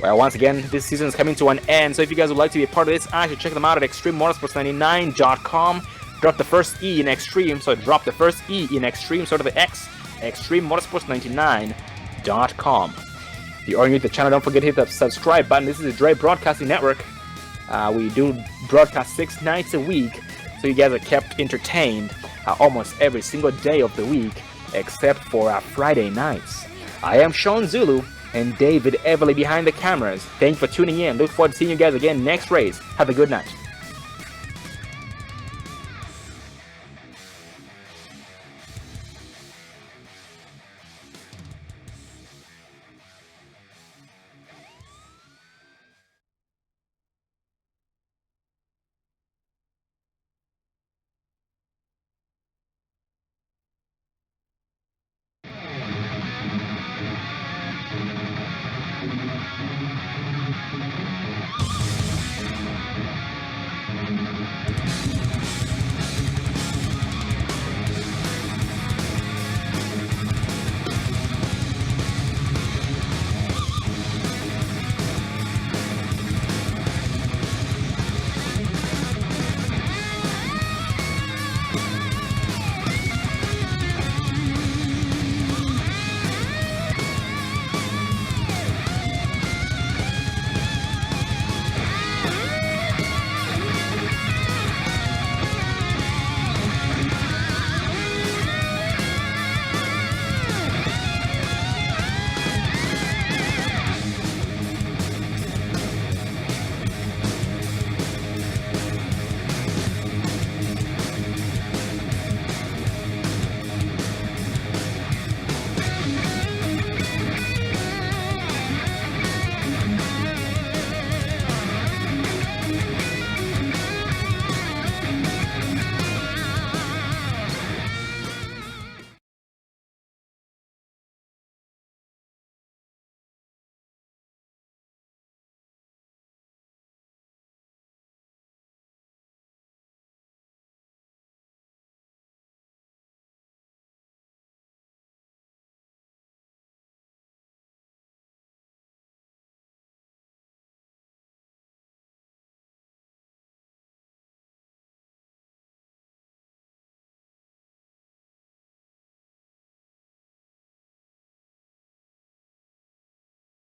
Well, once again, this season is coming to an end, so if you guys would like to be a part of this, actually check them out at ExtremeMotorsports99.com. Drop the first E in Extreme, so drop the first E in Extreme, sort of the X, ExtremeMotorsports99.com. If you are new to the channel, don't forget to hit the subscribe button. This is the Dre Broadcasting Network. We do broadcast 6 nights a week, so you guys are kept entertained almost every single day of the week, except for Friday nights. I am Sean Zulu, and David Everly behind the cameras. Thanks for tuning in. Look forward to seeing you guys again next race. Have a good night.